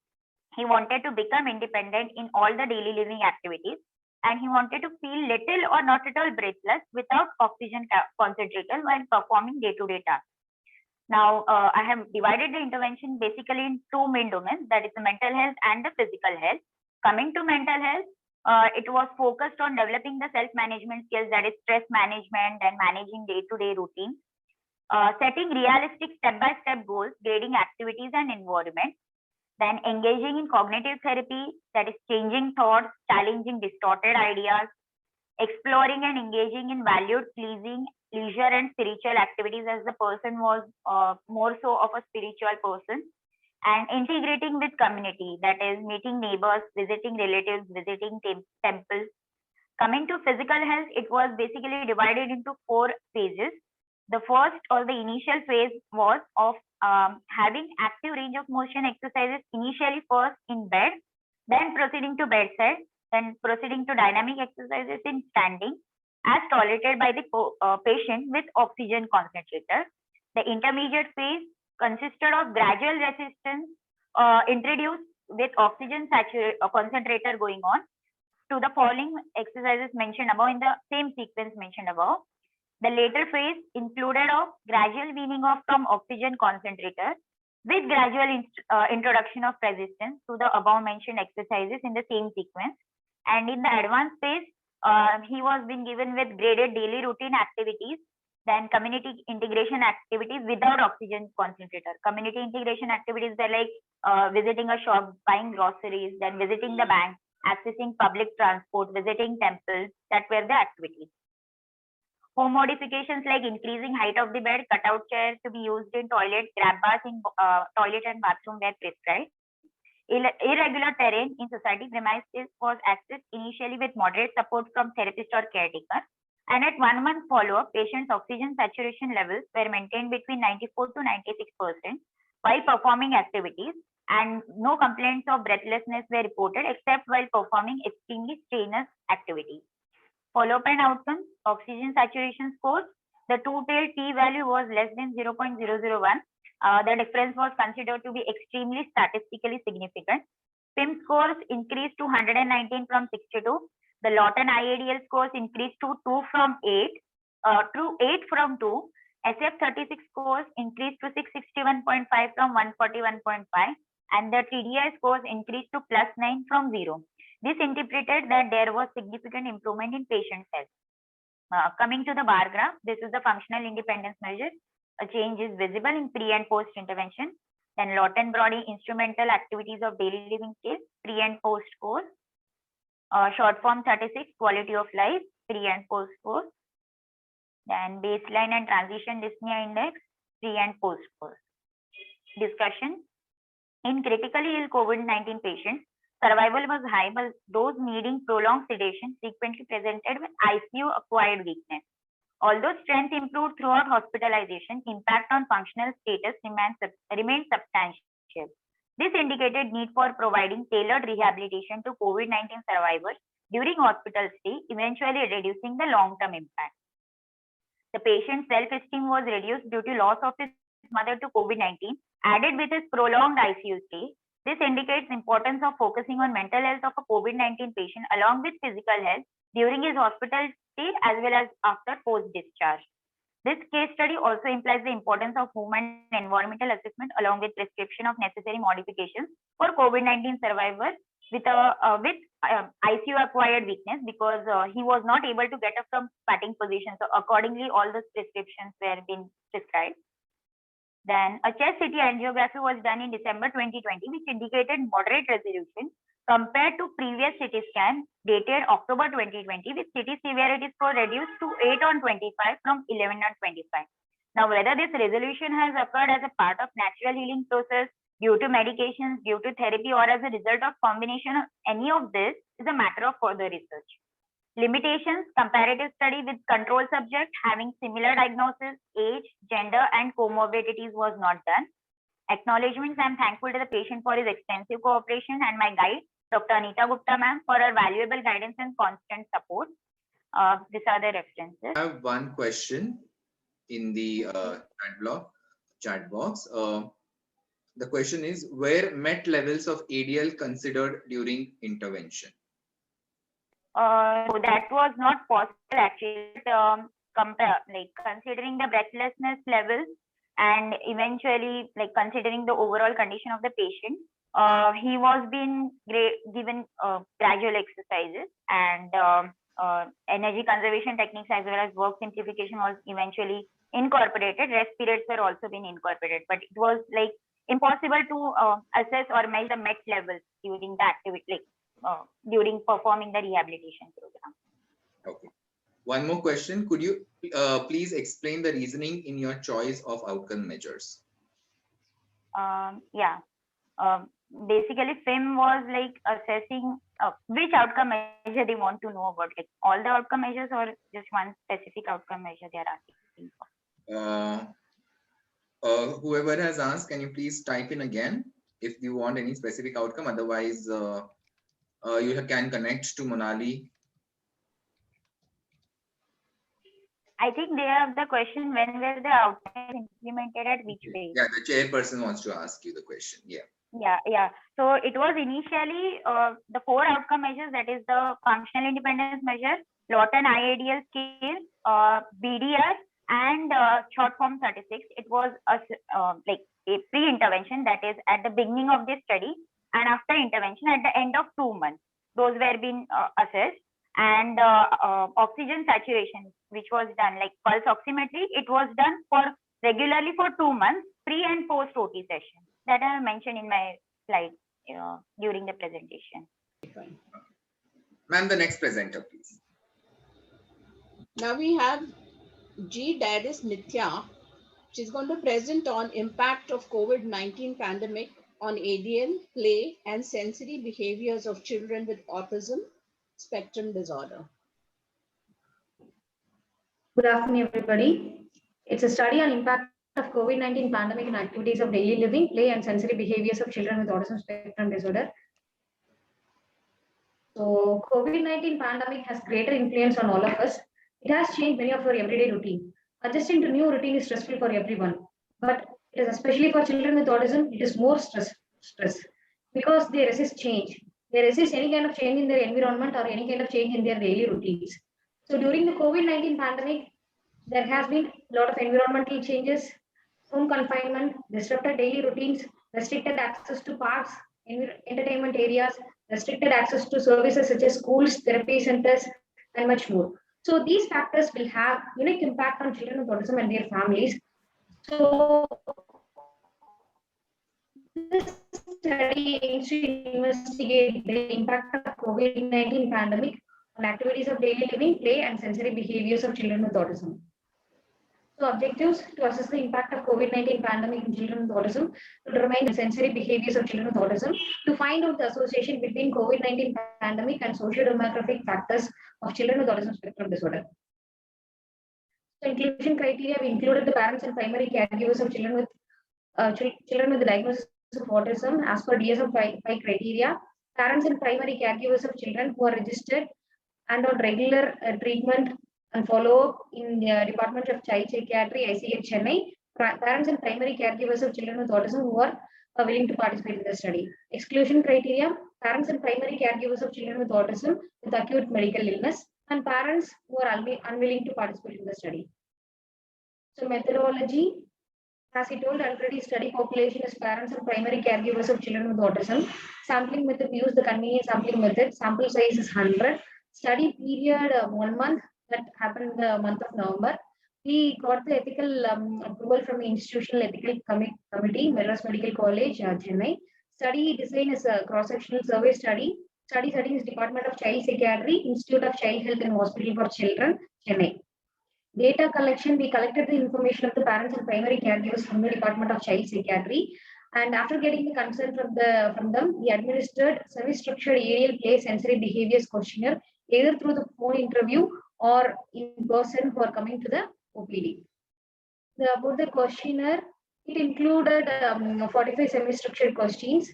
[SPEAKER 5] He wanted to become independent in all the daily living activities. And he wanted to feel little or not at all breathless without oxygen concentrator while performing day-to-day tasks. Now, I have divided the intervention basically in 2 main domains, that is the mental health and the physical health. Coming to mental health, it was focused on developing the self-management skills, that is stress management and managing day-to-day routine. Setting realistic step-by-step goals, grading activities and environment. Then engaging in cognitive therapy, that is changing thoughts, challenging distorted ideas, exploring and engaging in valued, pleasing, leisure and spiritual activities, as the person was more so of a spiritual person, and integrating with community, that is meeting neighbors, visiting relatives, visiting temples. Coming to physical health, it was basically divided into 4 phases. The first or the initial phase was of having active range of motion exercises initially first in bed, then proceeding to bedside, then proceeding to dynamic exercises in standing as tolerated by the patient with oxygen concentrator. The intermediate phase consisted of gradual resistance introduced with oxygen concentrator going on to the following exercises mentioned above in the same sequence mentioned above. The later phase included of gradual weaning off from oxygen concentrator with gradual introduction of resistance to the above mentioned exercises in the same sequence. And in the advanced phase, he was being given with graded daily routine activities, then community integration activities without oxygen concentrator. Community integration activities were like visiting a shop, buying groceries, then visiting the bank, accessing public transport, visiting temples. That were the activities. Home modifications like increasing height of the bed, cutout chairs to be used in toilet, grab bars in toilet and bathroom were prescribed. Irregular terrain in society premises was accessed initially with moderate support from therapist or caretaker. And at 1 month follow-up, patients' oxygen saturation levels were maintained between 94 to 96% while performing activities, and no complaints of breathlessness were reported except while performing extremely strenuous activities. Follow-up and outcomes, oxygen saturation scores, the two-tailed p-value was less than 0.001. The difference was considered to be extremely statistically significant. PIM scores increased to 119 from 62. The Lawton IADL scores increased to 2 from 8, to 8 from 2. SF36 scores increased to 661.5 from 141.5. And the TDI scores increased to +9 from 0. This interpreted that there was significant improvement in patient health. Coming to the bar graph, this is the functional independence measure. A change is visible in pre and post intervention. Then Lawton Body instrumental activities of daily living skills, pre and post course. Short form 36, quality of life, pre and post course. Then baseline and transition dyspnea index, pre and post course. Discussion. In critically ill COVID-19 patients, survival was high, but those needing prolonged sedation frequently presented with ICU-acquired weakness. Although strength improved throughout hospitalization, impact on functional status remained substantial. This indicated need for providing tailored rehabilitation to COVID-19 survivors during hospital stay, eventually reducing the long-term impact. The patient's self-esteem was reduced due to loss of his mother to COVID-19, added with his prolonged ICU stay. This indicates importance of focusing on mental health of a COVID-19 patient along with physical health during his hospital stay as well as after post-discharge. This case study also implies the importance of home and environmental assessment along with prescription of necessary modifications for COVID-19 survivors with ICU acquired weakness because he was not able to get up from squatting position. So accordingly, all the prescriptions were being prescribed. Then a chest CT angiography was done in December 2020, which indicated moderate resolution compared to previous CT scan dated October 2020, with CT severity score reduced to 8 on 25 from 11 on 25. Now, whether this resolution has occurred as a part of natural healing process, due to medications, due to therapy, or as a result of combination of any of this is a matter of further research. Limitations: comparative study with control subject having similar diagnosis, age, gender, and comorbidities was not done. Acknowledgements: I'm thankful to the patient for his extensive cooperation and my guide, Dr. Anita Gupta ma'am, for her valuable guidance and constant support. These are the references.
[SPEAKER 1] I have one question in the chat box. The question is, were MET levels of ADL considered during intervention?
[SPEAKER 5] So that was not possible actually. Considering the breathlessness levels and eventually considering the overall condition of the patient, he was being given gradual exercises and energy conservation techniques as well as work simplification was eventually incorporated. Rest periods were also being incorporated, but it was impossible to assess or measure the MET levels during the activity, during performing the rehabilitation program.
[SPEAKER 1] Okay. One more question. Could you please explain the reasoning in your choice of outcome measures?
[SPEAKER 5] Basically, FIM was assessing which outcome measure they want to know about, all the outcome measures or just one specific outcome measure they are asking for.
[SPEAKER 1] Whoever has asked, can you please type in again if you want any specific outcome? Otherwise, you can connect to Monali.
[SPEAKER 5] I think they have the question, when were the outcomes implemented at which phase?
[SPEAKER 1] Yeah, the chairperson wants to ask you the question. Yeah.
[SPEAKER 5] Yeah. So it was initially the 4 outcome measures, that is the functional independence measure, Lawton IADL scale, BDR, and short form 36. It was a pre-intervention, that is at the beginning of this study, and after intervention at the end of 2 months. Those were being assessed. And oxygen saturation, which was done pulse oximetry, it was done regularly for 2 months, pre and post OT session. That I mentioned in my slide during the presentation.
[SPEAKER 1] Ma'am, the next presenter, please.
[SPEAKER 4] Now we have G. Dairis Nithya. She's going to present on impact of COVID-19 pandemic on ADL, play, and sensory behaviors of children with autism spectrum disorder.
[SPEAKER 6] Good afternoon, everybody. It's a study on impact of COVID-19 pandemic and activities of daily living, play, and sensory behaviors of children with autism spectrum disorder. So, COVID-19 pandemic has greater influence on all of us. It has changed many of our everyday routine. Adjusting to new routine is stressful for everyone, but it is especially for children with autism, it is more stress because they resist change. They resist any kind of change in their environment or any kind of change in their daily routines. So during the COVID-19 pandemic, there has been a lot of environmental changes, home confinement, disrupted daily routines, restricted access to parks, entertainment areas, restricted access to services such as schools, therapy centers, and much more. So these factors will have unique impact on children with autism and their families. So this study aims to investigate the impact of COVID-19 pandemic on activities of daily living, play, and sensory behaviors of children with autism. So objectives: to assess the impact of COVID-19 pandemic in children with autism, to determine the sensory behaviors of children with autism, to find out the association between COVID-19 pandemic and socio-demographic factors of children with autism spectrum disorder. So inclusion criteria: we included the parents and primary caregivers of children with the diagnosis of autism as per DSM-5 criteria. Parents and primary caregivers of children who are registered and on regular treatment and follow-up in the Department of Child Psychiatry, ICH Chennai. Parents and primary caregivers of children with autism who are willing to participate in the study. Exclusion criteria: parents and primary caregivers of children with autism with acute medical illness, and parents who are unwilling to participate in the study. So methodology: As he told already, study population is parents and primary caregivers of children with autism. Sampling method, we use the convenient sampling method. Sample size is 100. Study period 1 month, that happened in the month of November. We got the ethical approval from the Institutional Ethical Committee, Melrose Medical College, Chennai. Study design is a cross-sectional survey study. Study setting is Department of Child Psychiatry, Institute of Child Health and Hospital for Children, Chennai. Data collection, we collected the information of the parents and primary caregivers from the Department of Child Psychiatry. And after getting the consent from them, we administered semi-structured aerial play sensory behaviors questionnaire, either through the phone interview or in person for coming to the OPD. About the questionnaire, it included 45 semi-structured questions,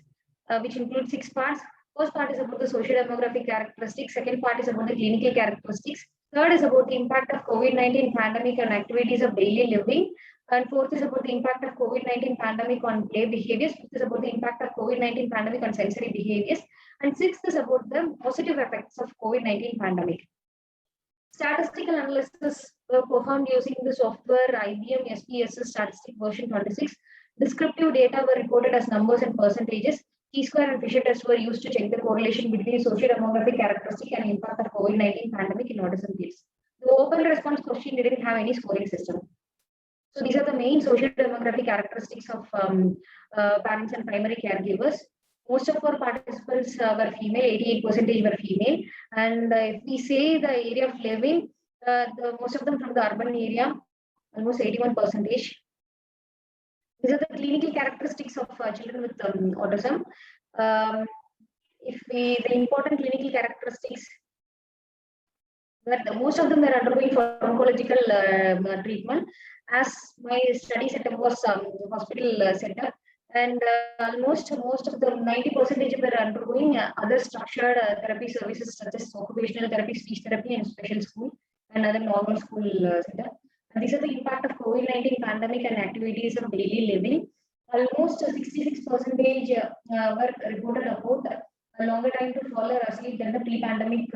[SPEAKER 6] which include 6 parts. First part is about the socio-demographic characteristics. Second part is about the clinical characteristics. Third is about the impact of COVID-19 pandemic on activities of daily living. And fourth is about the impact of COVID-19 pandemic on play behaviors. Fifth is about the impact of COVID-19 pandemic on sensory behaviors. And sixth is about the positive effects of COVID-19 pandemic. Statistical analysis were performed using the software IBM SPSS Statistic version 26. Descriptive data were reported as numbers and percentages. T-square and Fisher test were used to check the correlation between socio-demographic characteristic and impact of COVID-19 pandemic in autism kids. The open response question didn't have any scoring system. So these are the main socio-demographic characteristics of parents and primary caregivers. Most of our participants were female, 88% were female. And if we say the area of living, most of them from the urban area, almost 81%. These are the clinical characteristics of children with autism. The important clinical characteristics, most of them were undergoing pharmacological treatment. As my study setup was hospital setup, and most of them, 90% were undergoing other structured therapy services such as occupational therapy, speech therapy, and special school and other normal school setup. And these are the impact of COVID-19 pandemic and activities of daily living. Almost 66% were reported about a longer time to fall or asleep than the pre-pandemic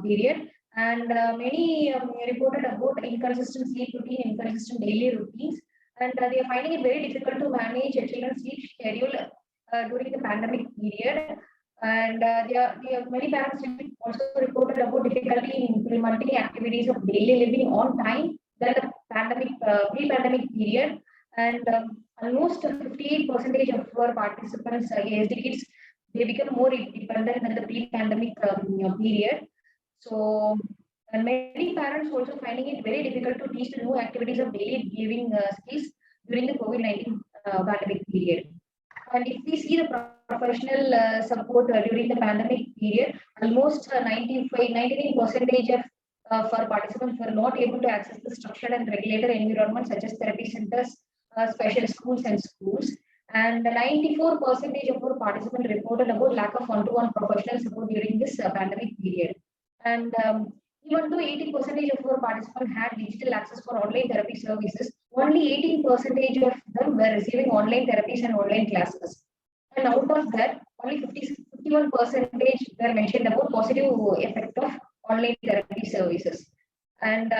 [SPEAKER 6] period. And many reported about inconsistent sleep routine, inconsistent daily routines. And they are finding it very difficult to manage a children's sleep schedule during the pandemic period. And many parents also reported about difficulty in implementing activities of daily living on time than the pre-pandemic period. And almost 58% of our participants, ASD kids, they become more dependent than the pre-pandemic period. So, and many parents also finding it very difficult to teach the new activities of daily living skills during the COVID-19 pandemic period. And if we see the professional support during the pandemic period, almost 99% of our participants were not able to access the structured and regulated environment such as therapy centers, special schools and schools. And 94% of our participants reported about lack of one-to-one professional support during this pandemic period. And even though 80% of our participants had digital access for online therapy services, only 18% of them were receiving online therapies and online classes. And out of that, only 51% were mentioned about positive effect of online therapy services. And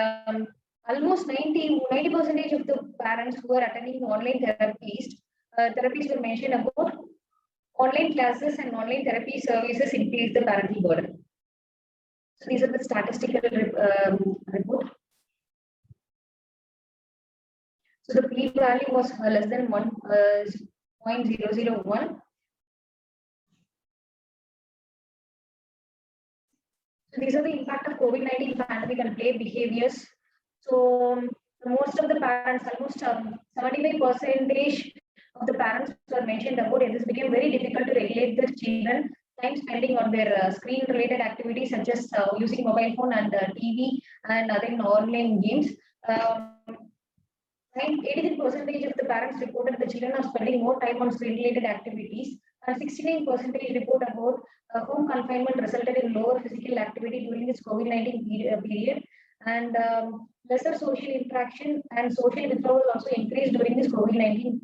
[SPEAKER 6] almost 90% of the parents who are attending online therapies were mentioned about online classes and online therapy services increase the parental burden. So these are the statistical report. So the p-value was less than 0.001. So these are the impact of COVID-19 pandemic on play behaviors. So most of the parents, almost 75% of the parents were mentioned about it. This became very difficult to regulate their children time spending on their screen-related activities such as using mobile phone and TV and other online games. 83% of the parents reported the children are spending more time on screen-related activities, and 69% report about home confinement resulted in lower physical activity during this COVID-19 period, and lesser social interaction and social withdrawal also increased during this COVID-19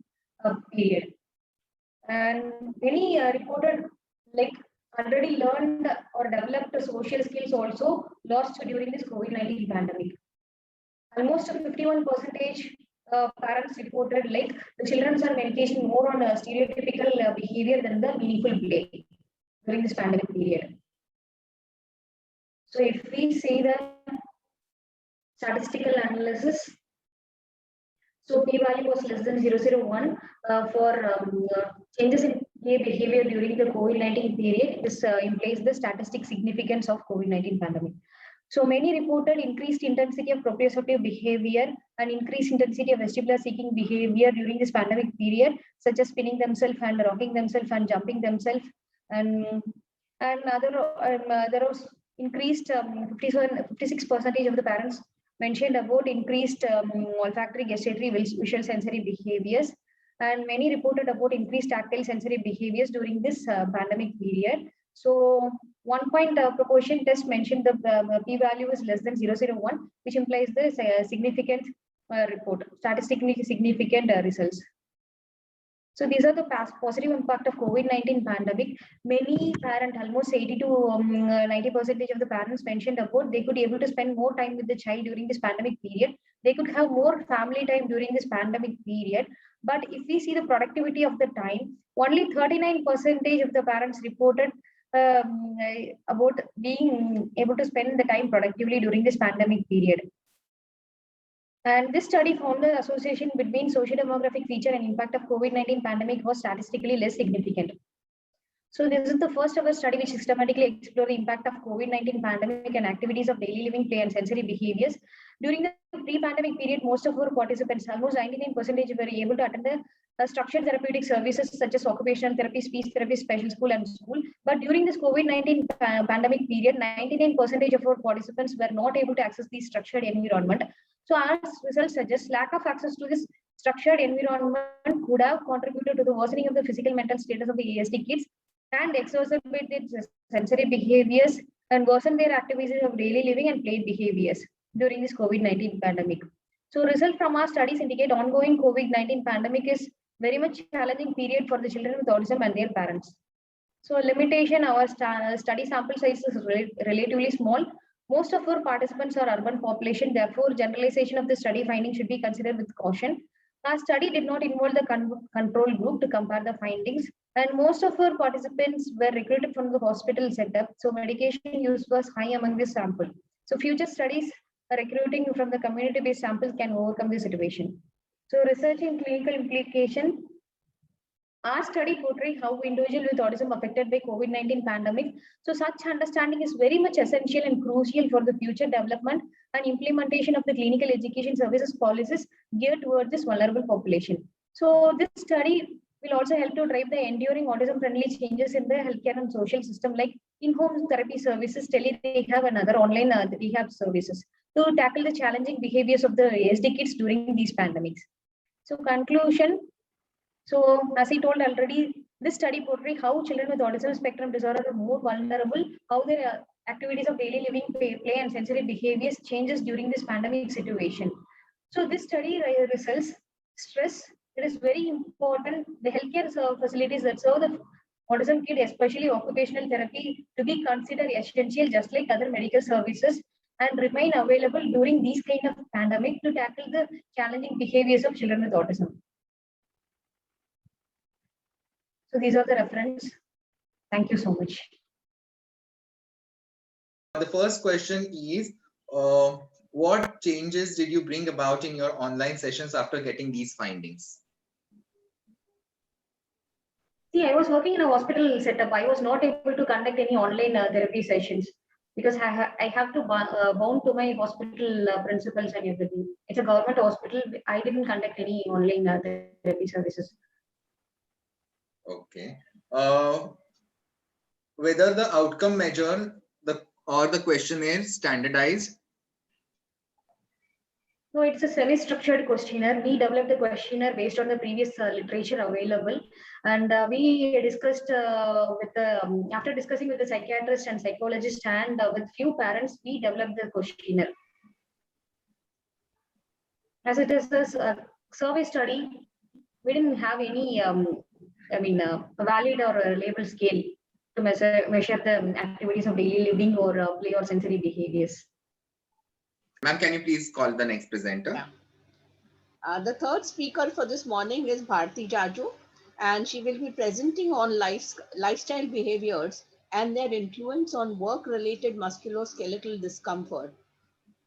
[SPEAKER 6] period. And many reported like already learned or developed social skills also lost during this COVID-19 pandemic. Almost 51% parents reported like the children are engaging more on stereotypical behavior than the meaningful play during this pandemic period. So if we say the statistical analysis, so p-value was less than 0.001 for changes in behavior during the COVID-19 period. This implies the statistic significance of COVID-19 pandemic. So many reported increased intensity of proprioceptive behavior and increased intensity of vestibular seeking behavior during this pandemic period, such as spinning themselves and rocking themselves and jumping themselves, and there was increased 56% of the parents mentioned about increased olfactory, gustatory, visual sensory behaviors, and many reported about increased tactile sensory behaviors during this pandemic period. So 1 point proportion test mentioned the p-value is less than 0.001, which implies the significant report, statistically significant results. So these are the positive impact of COVID-19 pandemic. Many parents, almost 80 to 90% of the parents mentioned about they could be able to spend more time with the child during this pandemic period. They could have more family time during this pandemic period. But if we see the productivity of the time, only 39% of the parents reported about being able to spend the time productively during this pandemic period. And this study found the association between socio-demographic feature and impact of COVID-19 pandemic was statistically less significant. So this is the first ever study which systematically explored the impact of COVID-19 pandemic and activities of daily living, play, and sensory behaviors. During the pre-pandemic period, most of our participants, almost 99%, were able to attend the structured therapeutic services such as occupational therapy, speech therapy, special school, and school. But during this COVID-19 pandemic period, 99% of our participants were not able to access the structured environment. So as results suggest, lack of access to this structured environment could have contributed to the worsening of the physical mental status of the ASD kids and exacerbated sensory behaviors and worsen their activities of daily living and play behaviors during this COVID-19 pandemic. So results from our studies indicate ongoing COVID-19 pandemic is very much challenging period for the children with autism and their parents. So limitation, our study sample size is relatively small. Most of our participants are urban population, therefore generalization of the study findings should be considered with caution. Our study did not involve the control group to compare the findings, and most of our participants were recruited from the hospital setup, so medication use was high among this sample. So future studies recruiting from the community-based samples can overcome this situation. So research in clinical implication. Our study portrays how individuals with autism affected by COVID-19 pandemic. So such understanding is very much essential and crucial for the future development and implementation of the clinical education services policies geared towards this vulnerable population. So this study will also help to drive the enduring autism-friendly changes in the healthcare and social system, like in-home therapy services, tele-rehab, and other online rehab services to tackle the challenging behaviors of the ASD kids during these pandemics. So conclusion. So as I told already, this study portrays how children with autism spectrum disorder are more vulnerable, how their activities of daily living, play, and sensory behaviors changes during this pandemic situation. So this study results stress. It is very important the healthcare facilities that serve the autism kid, especially occupational therapy, to be considered essential just like other medical services and remain available during these kind of pandemic to tackle the challenging behaviors of children with autism. So these are the reference. Thank you so much.
[SPEAKER 1] The first question is, what changes did you bring about in your online sessions after getting these findings?
[SPEAKER 6] See, I was working in a hospital setup. I was not able to conduct any online therapy sessions because I have to bound to my hospital principles and everything. It's a government hospital. I didn't conduct any online therapy services.
[SPEAKER 1] Okay. Whether the outcome measure or the questionnaire standardized?
[SPEAKER 6] No, it's a semi-structured questionnaire. We developed the questionnaire based on the previous literature available, and we discussed after discussing with the psychiatrist and psychologist and with few parents, we developed the questionnaire. As it is a survey study, we didn't have any a valid or a label scale to measure the activities of daily living or play or sensory behaviors.
[SPEAKER 1] Ma'am, can you please call the next presenter?
[SPEAKER 4] Yeah. The third speaker for this morning is Bharti Jaju, and she will be presenting on lifestyle behaviors and their influence on work-related musculoskeletal discomfort,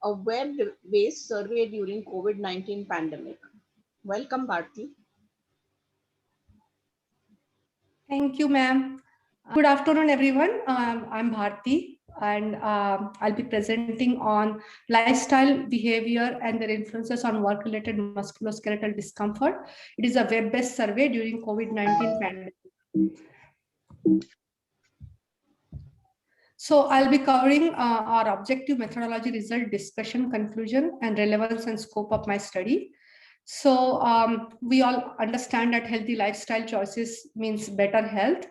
[SPEAKER 4] a web-based survey during COVID-19 pandemic. Welcome, Bharti.
[SPEAKER 7] Thank you, ma'am. Good afternoon, everyone. I'm Bharti, and I'll be presenting on lifestyle behavior and their influences on work-related musculoskeletal discomfort. It is a web-based survey during COVID-19 pandemic. So I'll be covering our objective, methodology, result, discussion, conclusion, and relevance and scope of my study. So we all understand that healthy lifestyle choices means better health.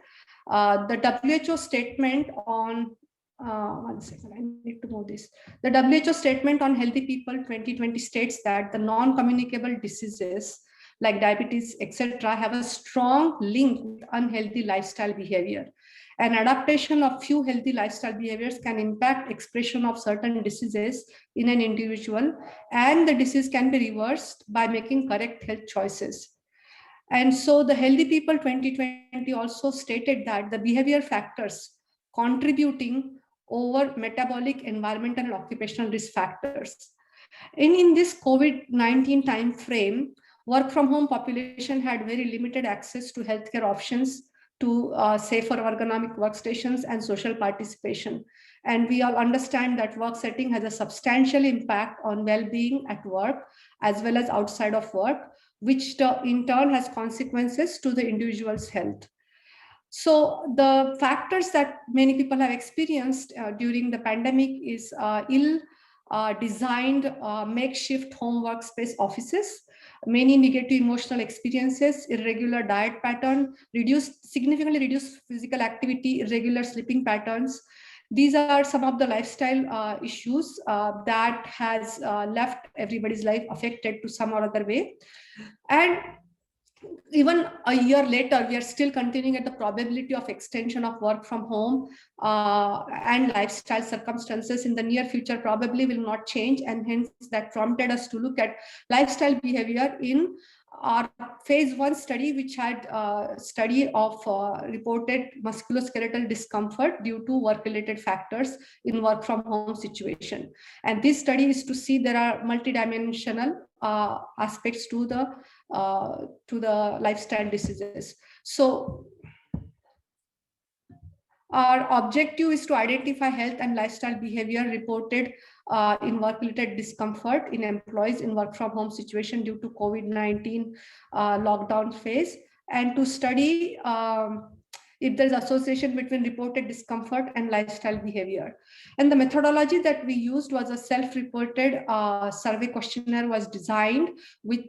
[SPEAKER 7] The WHO statement on, one second, I need to move this. The WHO statement on healthy people 2020 states that the non-communicable diseases like diabetes, etc., have a strong link with unhealthy lifestyle behavior. An adaptation of few healthy lifestyle behaviors can impact expression of certain diseases in an individual, and the disease can be reversed by making correct health choices. And so the Healthy People 2020 also stated that the behavior factors contributing over metabolic, environmental, and occupational risk factors. In this COVID-19 time frame, work from home population had very limited access to healthcare options, to safer ergonomic workstations and social participation. And we all understand that work setting has a substantial impact on well-being at work as well as outside of work, which in turn has consequences to the individual's health. So the factors that many people have experienced during the pandemic is ill-designed makeshift home workspace offices, many negative emotional experiences, irregular diet pattern, significantly reduced physical activity, irregular sleeping patterns. These are some of the lifestyle issues that has left everybody's life affected to some or other way. And even a year later, we are still continuing at the probability of extension of work from home and lifestyle circumstances in the near future probably will not change. And hence that prompted us to look at lifestyle behavior in our phase 1 study, which had study of reported musculoskeletal discomfort due to work-related factors in work from home situation. And this study is to see there are multidimensional aspects to the lifestyle diseases. So our objective is to identify health and lifestyle behavior reported in work-related discomfort in employees in work from home situation due to COVID-19 lockdown phase, and to study if there's association between reported discomfort and lifestyle behavior. And the methodology that we used was a self-reported survey questionnaire was designed with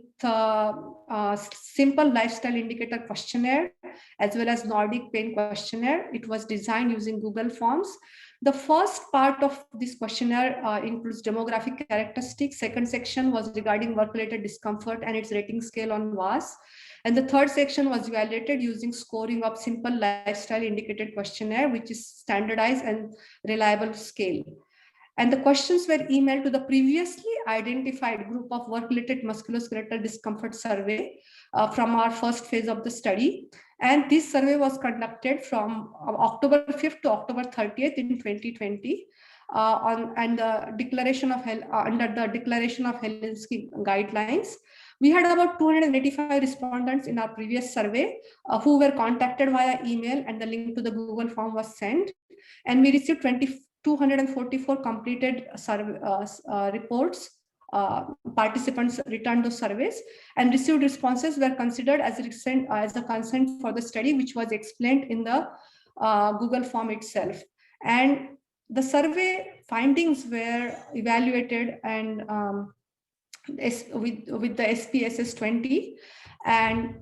[SPEAKER 7] simple lifestyle indicator questionnaire as well as Nordic pain questionnaire. It was designed using Google Forms. The first part of this questionnaire includes demographic characteristics. Second section was regarding work-related discomfort and its rating scale on VAS. And the third section was evaluated using scoring of simple lifestyle indicated questionnaire, which is standardized and reliable scale. And the questions were emailed to the previously identified group of work-related musculoskeletal discomfort survey from our first phase of the study. And this survey was conducted from October 5th to October 30th in 2020 under the Declaration of Helsinki guidelines. We had about 285 respondents in our previous survey who were contacted via email, and the link to the Google form was sent. And we received 244 completed reports. Participants returned those surveys, and received responses were considered as a consent for the study, which was explained in the Google form itself. And the survey findings were evaluated and with the SPSS 20. And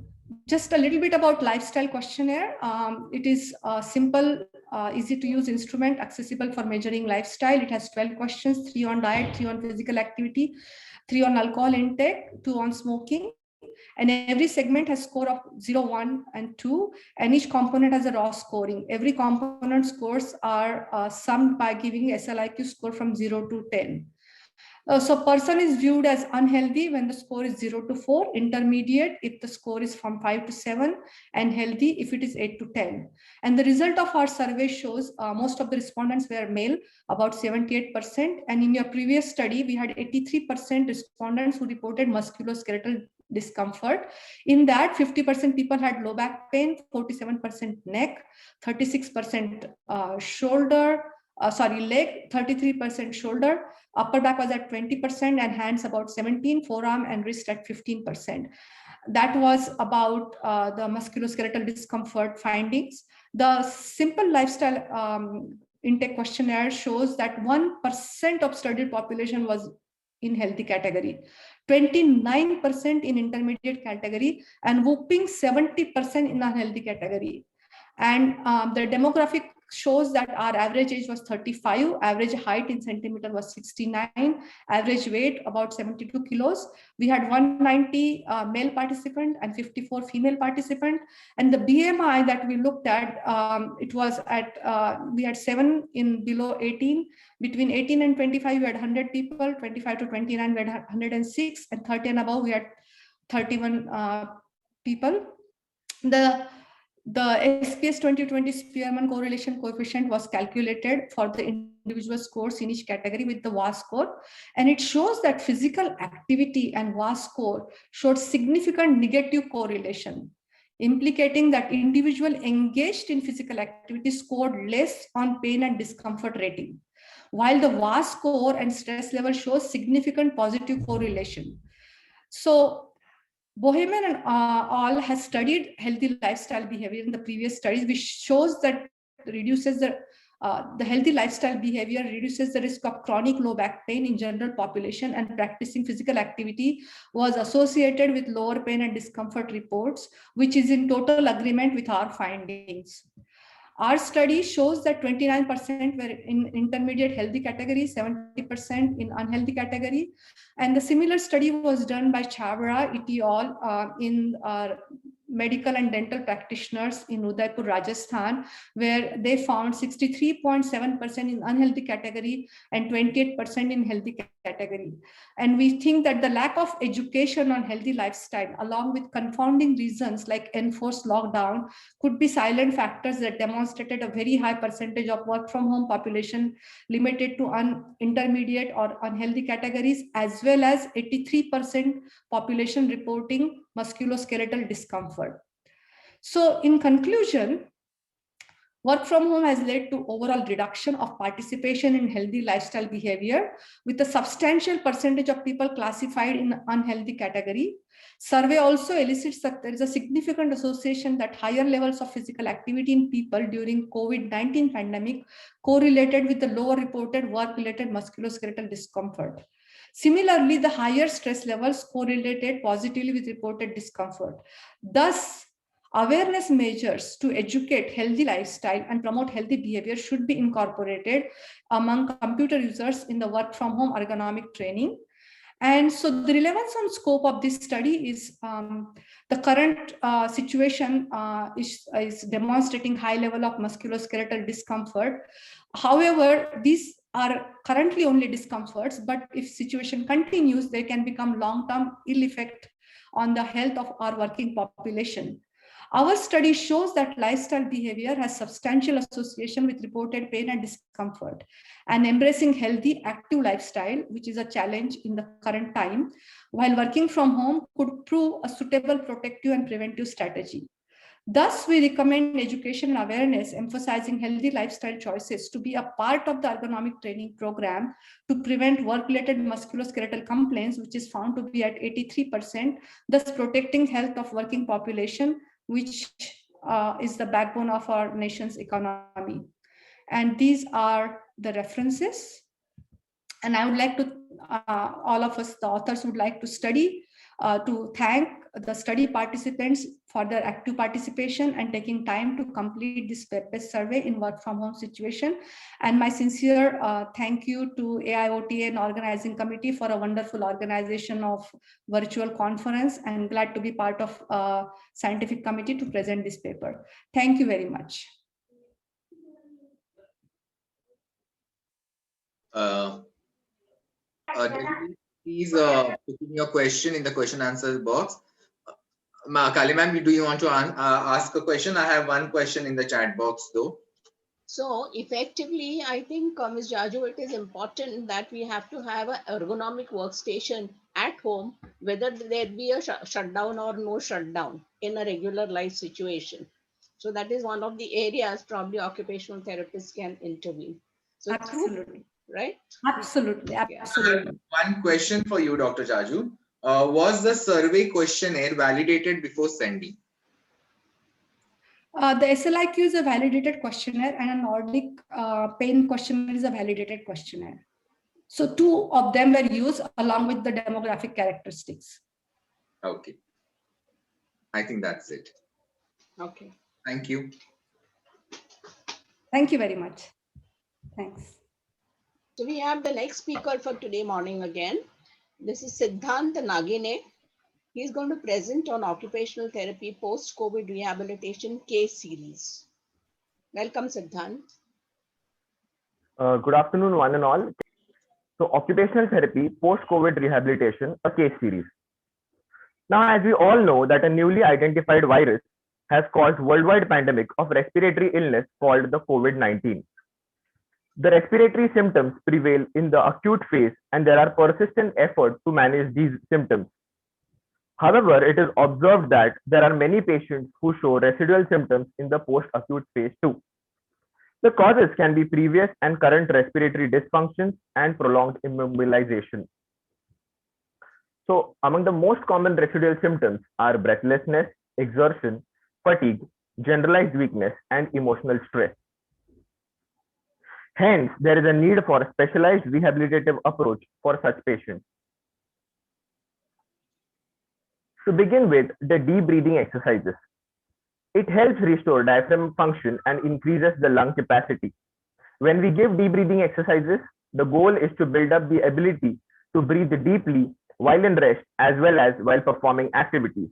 [SPEAKER 7] just a little bit about lifestyle questionnaire. It is a simple, easy to use instrument accessible for measuring lifestyle. It has 12 questions, 3 on diet, 3 on physical activity, 3 on alcohol intake, 2 on smoking. And every segment has score of 0, 1, and 2, and each component has a raw scoring. Every component scores are summed by giving SLIQ score from 0 to 10. So person is viewed as unhealthy when the score is 0 to 4, intermediate if the score is from 5 to 7, and healthy if it is 8 to 10. And the result of our survey shows most of the respondents were male, about 78%. And in your previous study, we had 83% respondents who reported musculoskeletal discomfort. In that, 50% people had low back pain, 47% neck, 36% leg, 33% shoulder, upper back was at 20%, and hands about 17, forearm and wrist at 15%. That was about the musculoskeletal discomfort findings. The simple lifestyle intake questionnaire shows that 1% of studied population was in healthy category, 29% in intermediate category, and whopping 70% in unhealthy category. And the demographic shows that our average age was 35, average height in centimeter was 69, average weight about 72 kilos. We had 190 male participant and 54 female participant. And the BMI that we looked at, it was at, we had 7 in below 18. Between 18 and 25, we had 100 people, 25 to 29, we had 106, and 30 and above, we had 31 people. The SPS 2020 Spearman correlation coefficient was calculated for the individual scores in each category with the VAS score. And it shows that physical activity and VAS score showed significant negative correlation, implicating that individual engaged in physical activity scored less on pain and discomfort rating, while the VAS score and stress level shows significant positive correlation. So Boheman and all has studied healthy lifestyle behavior in the previous studies, which shows that reduces the healthy lifestyle behavior reduces the risk of chronic low back pain in general population, and practicing physical activity was associated with lower pain and discomfort reports, which is in total agreement with our findings. Our study shows that 29% were in intermediate healthy category, 70% in unhealthy category. And the similar study was done by Chabra et al. In medical and dental practitioners in Udaipur, Rajasthan, where they found 63.7% in unhealthy category and 28% in healthy category. And we think that the lack of education on healthy lifestyle, along with confounding reasons like enforced lockdown, could be silent factors that demonstrated a very high percentage of work from home population limited to intermediate or unhealthy categories, as well as 83% population reporting musculoskeletal discomfort. So in conclusion, work from home has led to overall reduction of participation in healthy lifestyle behavior, with a substantial percentage of people classified in unhealthy category. Survey also elicits that there is a significant association that higher levels of physical activity in people during COVID-19 pandemic correlated with the lower reported work-related musculoskeletal discomfort. Similarly, the higher stress levels correlated positively with reported discomfort. Thus, awareness measures to educate healthy lifestyle and promote healthy behavior should be incorporated among computer users in the work from home ergonomic training. And so the relevance and scope of this study is the current situation is demonstrating high level of musculoskeletal discomfort. However, these are currently only discomforts, but if situation continues, they can become long-term ill effect on the health of our working population. Our study shows that lifestyle behavior has substantial association with reported pain and discomfort, and embracing healthy, active lifestyle, which is a challenge in the current time, while working from home could prove a suitable protective and preventive strategy. Thus, we recommend education and awareness, emphasizing healthy lifestyle choices to be a part of the ergonomic training program to prevent work-related musculoskeletal complaints, which is found to be at 83%, thus protecting health of working population, which is the backbone of our nation's economy. And these are the references. And I would like to, all of us, the authors would like to thank the study participants for their active participation and taking time to complete this web-based survey in work from home situation. And my sincere thank you to AIOTA and organizing committee for a wonderful organization of virtual conference, and glad to be part of scientific committee to present this paper. Thank you very much.
[SPEAKER 1] Please put in your question in the question answer box. Kali ma'am, do you want to ask a question? I have one question in the chat box though.
[SPEAKER 4] So effectively, I think, Ms. Jaju, it is important that we have to have an ergonomic workstation at home, whether there be a shutdown or no shutdown in a regular life situation. So that is one of the areas probably occupational therapists can intervene. So
[SPEAKER 7] Absolutely.
[SPEAKER 4] Right?
[SPEAKER 7] Absolutely. Absolutely.
[SPEAKER 1] One question for you, Dr. Jaju. Was the survey questionnaire validated before sending?
[SPEAKER 7] The SLIQ is a validated questionnaire and a Nordic pain questionnaire is a validated questionnaire. So two of them were used along with the demographic characteristics.
[SPEAKER 1] Okay. I think that's it.
[SPEAKER 4] Okay.
[SPEAKER 1] Thank you.
[SPEAKER 7] Thank you very much. Thanks.
[SPEAKER 4] So we have the next speaker for today morning again. This is Siddhant Nagine. He's going to present on occupational therapy post-COVID rehabilitation case series. Welcome, Siddhant.
[SPEAKER 8] Good afternoon, one and all. So, occupational therapy post-COVID rehabilitation, a case series. Now, as we all know that a newly identified virus has caused worldwide pandemic of respiratory illness called the COVID-19. The respiratory symptoms prevail in the acute phase and there are persistent efforts to manage these symptoms. However, it is observed that there are many patients who show residual symptoms in the post-acute phase too. The causes can be previous and current respiratory dysfunctions and prolonged immobilization. So, among the most common residual symptoms are breathlessness, exertion, fatigue, generalized weakness, and emotional stress. Hence, there is a need for a specialized rehabilitative approach for such patients. To begin with, the deep breathing exercises. It helps restore diaphragm function and increases the lung capacity. When we give deep breathing exercises, the goal is to build up the ability to breathe deeply while in rest as well as while performing activities.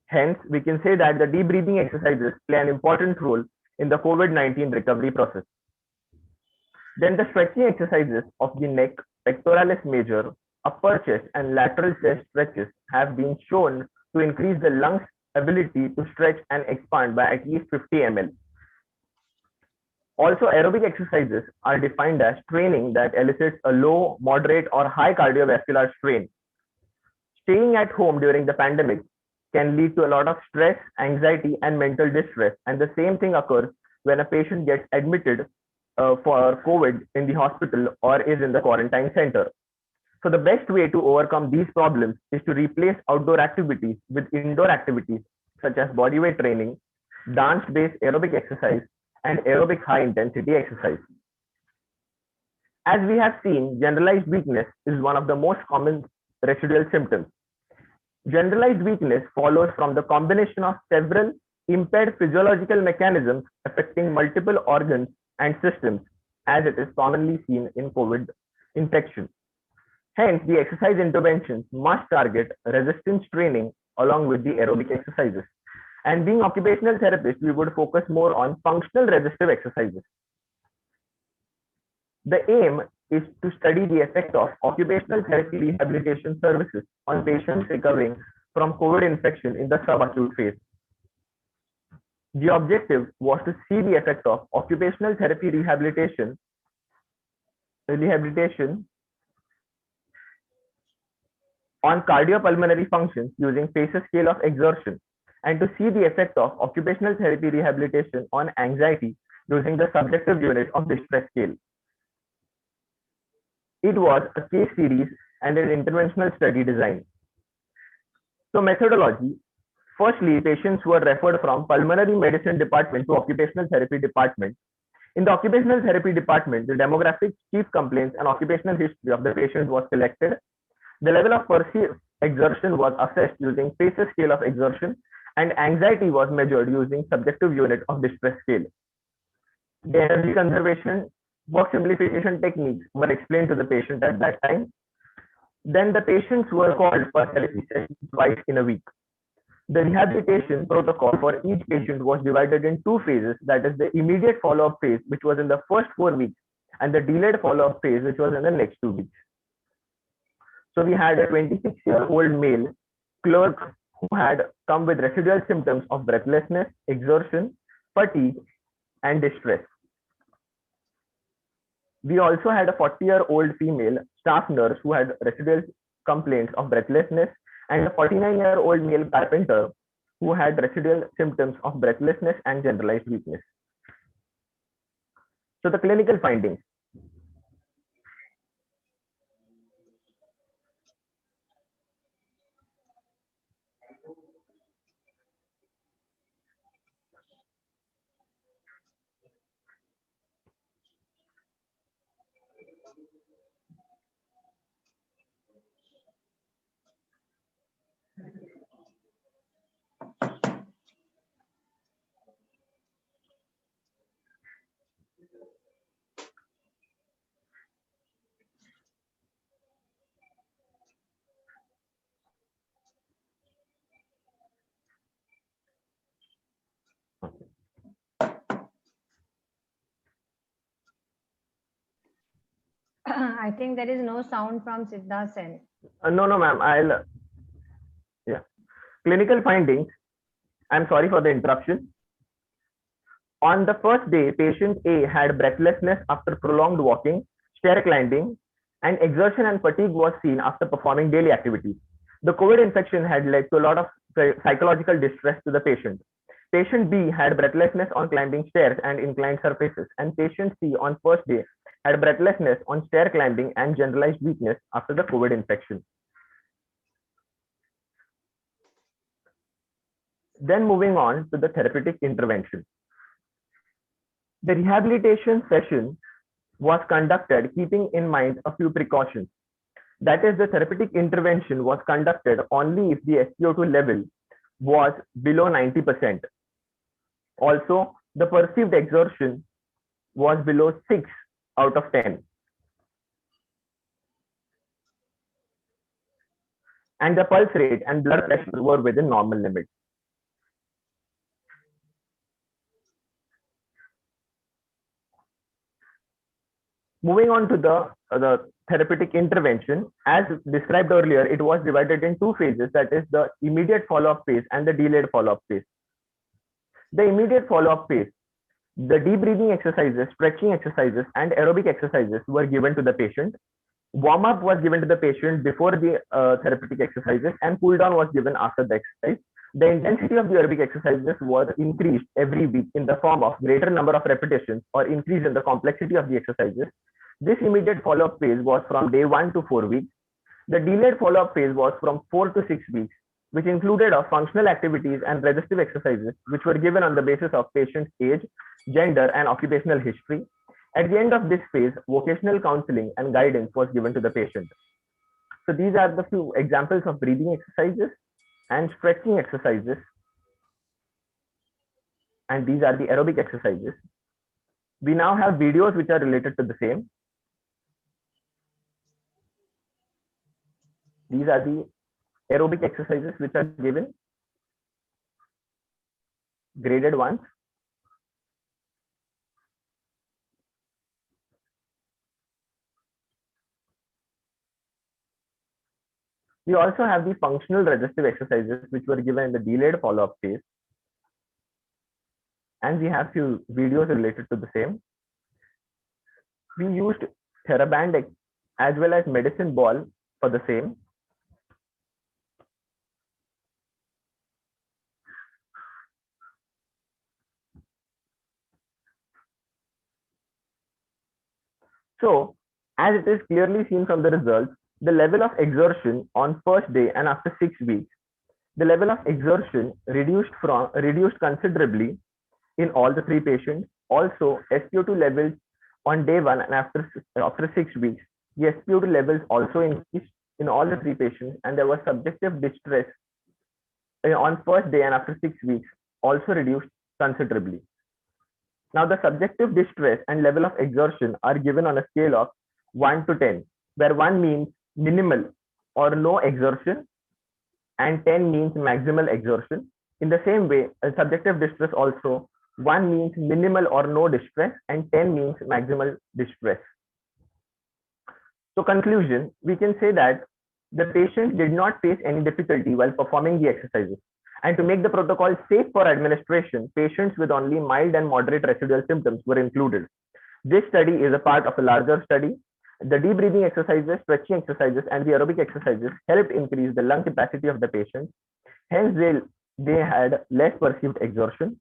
[SPEAKER 8] Hence, we can say that the deep breathing exercises play an important role in the COVID-19 recovery process. Then the stretching exercises of the neck, pectoralis major, upper chest and lateral chest stretches have been shown to increase the lungs' ability to stretch and expand by at least 50 ml. Also, aerobic exercises are defined as training that elicits a low, moderate or high cardiovascular strain. Staying at home during the pandemic can lead to a lot of stress, anxiety and mental distress, and the same thing occurs when a patient gets admitted for COVID in the hospital or is in the quarantine center. So the best way to overcome these problems is to replace outdoor activities with indoor activities such as bodyweight training, dance-based aerobic exercise, and aerobic high-intensity exercise. As we have seen, generalized weakness is one of the most common residual symptoms. Generalized weakness follows from the combination of several impaired physiological mechanisms affecting multiple organs and systems, as it is commonly seen in COVID infection. Hence, the exercise interventions must target resistance training along with the aerobic exercises. And being occupational therapists, we would focus more on functional resistive exercises. The aim is to study the effect of occupational therapy rehabilitation services on patients recovering from COVID infection in the subacute phase. The objective was to see the effect of occupational therapy rehabilitation on cardiopulmonary functions using Pacer scale of exertion, and to see the effect of occupational therapy rehabilitation on anxiety using the subjective unit of distress scale. It was a case series and an interventional study design. So methodology, firstly, patients were referred from pulmonary medicine department to occupational therapy department. In the occupational therapy department, the demographics, chief complaints, and occupational history of the patient was selected. The level of perceived exertion was assessed using Pacer scale of exertion, and anxiety was measured using subjective unit of distress scale. The energy conservation, work simplification techniques were explained to the patient at that time. Then the patients were called for therapy sessions twice in a week. The rehabilitation protocol for each patient was divided in two phases, that is the immediate follow-up phase, which was in the first 4 weeks, and the delayed follow-up phase, which was in the next 2 weeks. So we had a 26-year-old male clerk who had come with residual symptoms of breathlessness, exertion, fatigue, and distress. We also had a 40-year-old female staff nurse who had residual complaints of breathlessness, and a 49-year-old male carpenter who had residual symptoms of breathlessness and generalized weakness. So the clinical findings.
[SPEAKER 2] I think there is no sound from Siddha Sen.
[SPEAKER 8] No, ma'am. Yeah. Clinical findings. I'm sorry for the interruption. On the first day, patient A had breathlessness after prolonged walking, stair climbing, and exertion and fatigue was seen after performing daily activities. The COVID infection had led to a lot of psychological distress to the patient. Patient B had breathlessness on climbing stairs and inclined surfaces, and patient C on first day had breathlessness on stair climbing and generalized weakness after the COVID infection. Then moving on to the therapeutic intervention. The rehabilitation session was conducted keeping in mind a few precautions. That is, the therapeutic intervention was conducted only if the SpO2 level was below 90%. Also, the perceived exertion was below 6 out of 10. And the pulse rate and blood pressure were within normal limits. Moving on to the therapeutic intervention, as described earlier, it was divided in two phases, that is the immediate follow-up phase and the delayed follow-up phase. The immediate follow-up phase, the deep breathing exercises, stretching exercises, and aerobic exercises were given to the patient. Warm-up was given to the patient before the therapeutic exercises, and cool-down was given after the exercise. The intensity of the aerobic exercises was increased every week in the form of greater number of repetitions or increase in the complexity of the exercises. This immediate follow-up phase was from day 1 to 4 weeks. The delayed follow-up phase was from 4 to 6 weeks, which included of functional activities and resistive exercises, which were given on the basis of patient's age, gender, and occupational history. At the end of this phase, vocational counseling and guidance was given to the patient. So these are the few examples of breathing exercises and stretching exercises. And these are the aerobic exercises. We now have videos which are related to the same. These are the aerobic exercises which are given, graded ones. We also have the functional resistive exercises which were given in the delayed follow-up phase. And we have few videos related to the same. We used TheraBand as well as medicine ball for the same. So, as it is clearly seen from the results, the level of exertion on first day and after 6 weeks, the level of exertion reduced considerably in all the 3 patients. Also, SpO2 levels on day 1 and after 6 weeks, the SpO2 levels also increased in all the 3 patients, and there was subjective distress on first day and after 6 weeks also reduced considerably. Now, the subjective distress and level of exertion are given on a scale of 1 to 10, where 1 means minimal or no exertion and 10 means maximal exertion. In the same way, a subjective distress also, 1 means minimal or no distress and 10 means maximal distress. So conclusion, we can say that The patient did not face any difficulty while performing the exercises. And to make the protocol safe for administration, patients with only mild and moderate residual symptoms were included. This study is a part of a larger study. The deep breathing exercises, stretching exercises, and the aerobic exercises helped increase the lung capacity of the patient. Hence, they had less perceived exertion.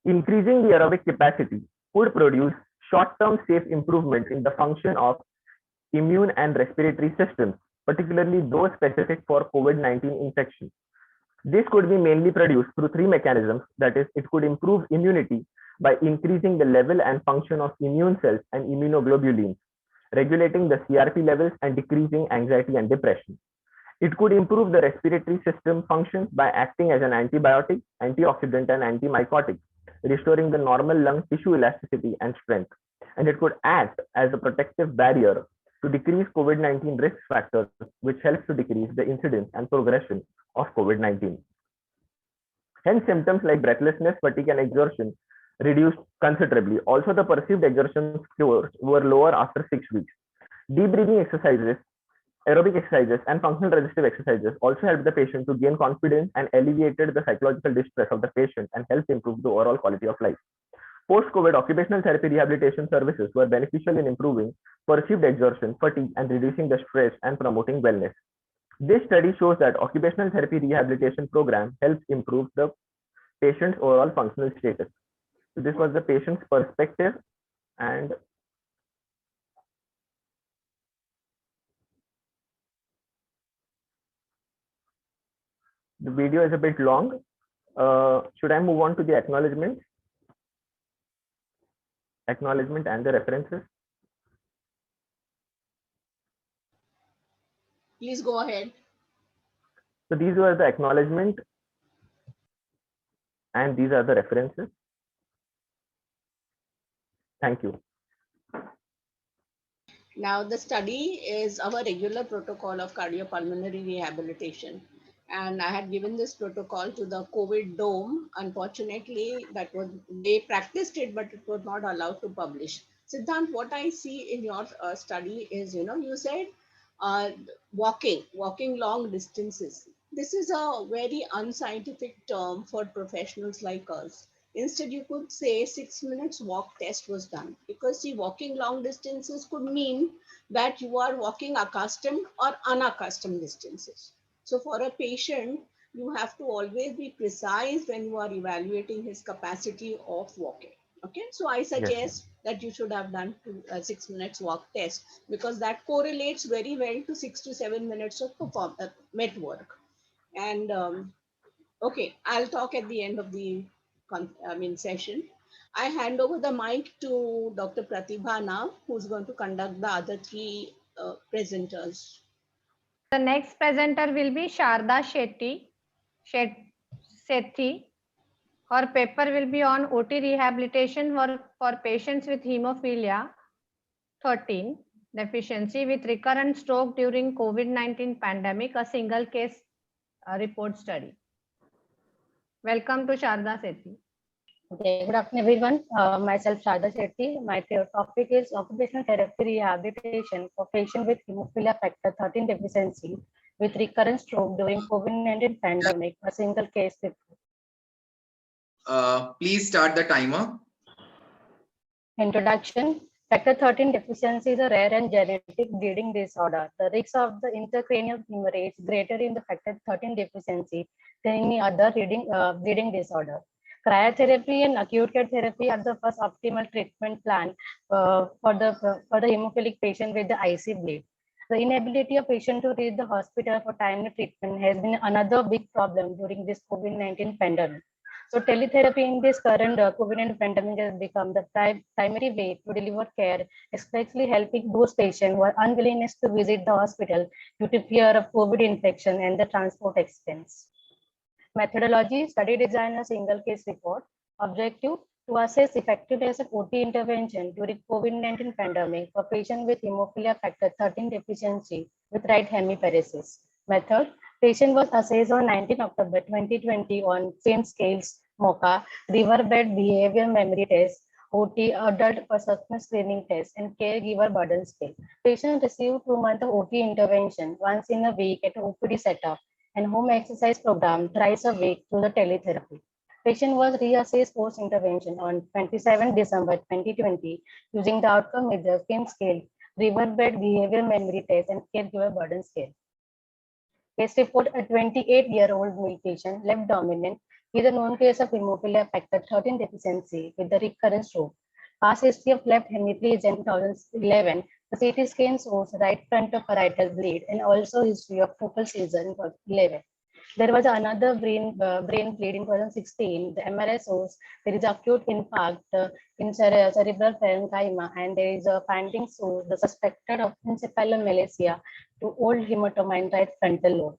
[SPEAKER 8] Increasing the aerobic capacity could produce short-term safe improvement in the function of immune and respiratory systems, particularly those specific for COVID-19 infection. This could be mainly produced through three mechanisms. That is, it could improve immunity by increasing the level and function of immune cells and immunoglobulins, regulating the CRP levels and decreasing anxiety and depression. It could improve the respiratory system functions by acting as an antibiotic, antioxidant, and antimycotic, restoring the normal lung tissue elasticity and strength. And it could act as a protective barrier to decrease COVID-19 risk factors, which helps to decrease the incidence and progression of COVID-19. Hence, symptoms like breathlessness, fatigue, and exertion reduced considerably. Also, the perceived exertion scores were lower after 6 weeks. Deep breathing exercises, aerobic exercises, and functional resistive exercises also helped the patient to gain confidence and alleviated the psychological distress of the patient and helped improve the overall quality of life. Post-COVID occupational therapy rehabilitation services were beneficial in improving perceived exertion, fatigue, and reducing the stress and promoting wellness. This study shows that occupational therapy rehabilitation program helps improve the patient's overall functional status. So this was the patient's perspective, and the video is a bit long. Should I move on to the acknowledgement? Acknowledgement and the references.
[SPEAKER 4] Please go ahead.
[SPEAKER 8] So these were the acknowledgement and these are the references. Thank you.
[SPEAKER 4] Now, the study is our regular protocol of cardiopulmonary rehabilitation. And I had given this protocol to the COVID Dome. Unfortunately, they practiced it, but it was not allowed to publish. Siddhant, what I see in your study is, you said walking long distances. This is a very unscientific term for professionals like us. Instead, you could say 6 minutes walk test was done, because see, walking long distances could mean that you are walking accustomed or unaccustomed distances. So for a patient, you have to always be precise when you are evaluating his capacity of walking. Okay, so I suggest that you should have done 6 minutes walk test, because that correlates very well to 6 to 7 minutes of met work. And okay, I'll talk at the end of the session. I hand over the mic to Dr. Pratibha now, who's going to conduct the other three presenters.
[SPEAKER 2] The next presenter will be Sharda Sethi. Her paper will be on OT rehabilitation for patients with hemophilia 13 deficiency with recurrent stroke during COVID-19 pandemic, a single case report study. Welcome to Sharda Sethi.
[SPEAKER 9] Okay, good afternoon, everyone. Myself, Sharda Sethi. My topic is occupational therapy rehabilitation for patients with hemophilia factor 13 deficiency with recurrent stroke during COVID-19 pandemic, a single case report.
[SPEAKER 1] Please start the timer.
[SPEAKER 9] Introduction. Factor 13 deficiency is a rare and genetic bleeding disorder. The risk of the intracranial hemorrhage is greater in the factor 13 deficiency than any other bleeding disorder. Cryotherapy and acute care therapy are the first optimal treatment plan for the hemophilic patient with the IC bleed. The inability of patient to reach the hospital for timely treatment has been another big problem during this COVID-19 pandemic. So teletherapy in this current COVID-19 pandemic has become the primary way to deliver care, especially helping those patients who are unwillingness to visit the hospital due to fear of COVID infection and the transport expense. Methodology, study design a single case report. Objective, to assess effectiveness of OT intervention during COVID-19 pandemic for patients with hemophilia factor 13 deficiency with right hemiparesis. Method, patient was assessed on 19 October 2020 on same scales MOCA, riverbed behavior memory test, OT, adult perception screening test, and caregiver burden scale. Patients received 2 months of OT intervention once in a week at OPD setup and home exercise program thrice a week through the teletherapy. Patient was reassessed post-intervention on 27 December 2020 using the outcome measure FIM scale, riverbed behavior memory test, and caregiver burden scale. Case report, a 28-year-old male patient, left dominant, with a known case of hemophilia factor 13 deficiency with the recurrent stroke. Past history of left hemisphere in 2011. The CT scan shows right front of parietal bleed and also history of focal seizure in 2011. There was another brain bleed in 2016. The MRI shows there is acute infarct in cerebral parenchyma, and there is a finding shows the suspected of encephalomalacia to old hematoma in right frontal lobe.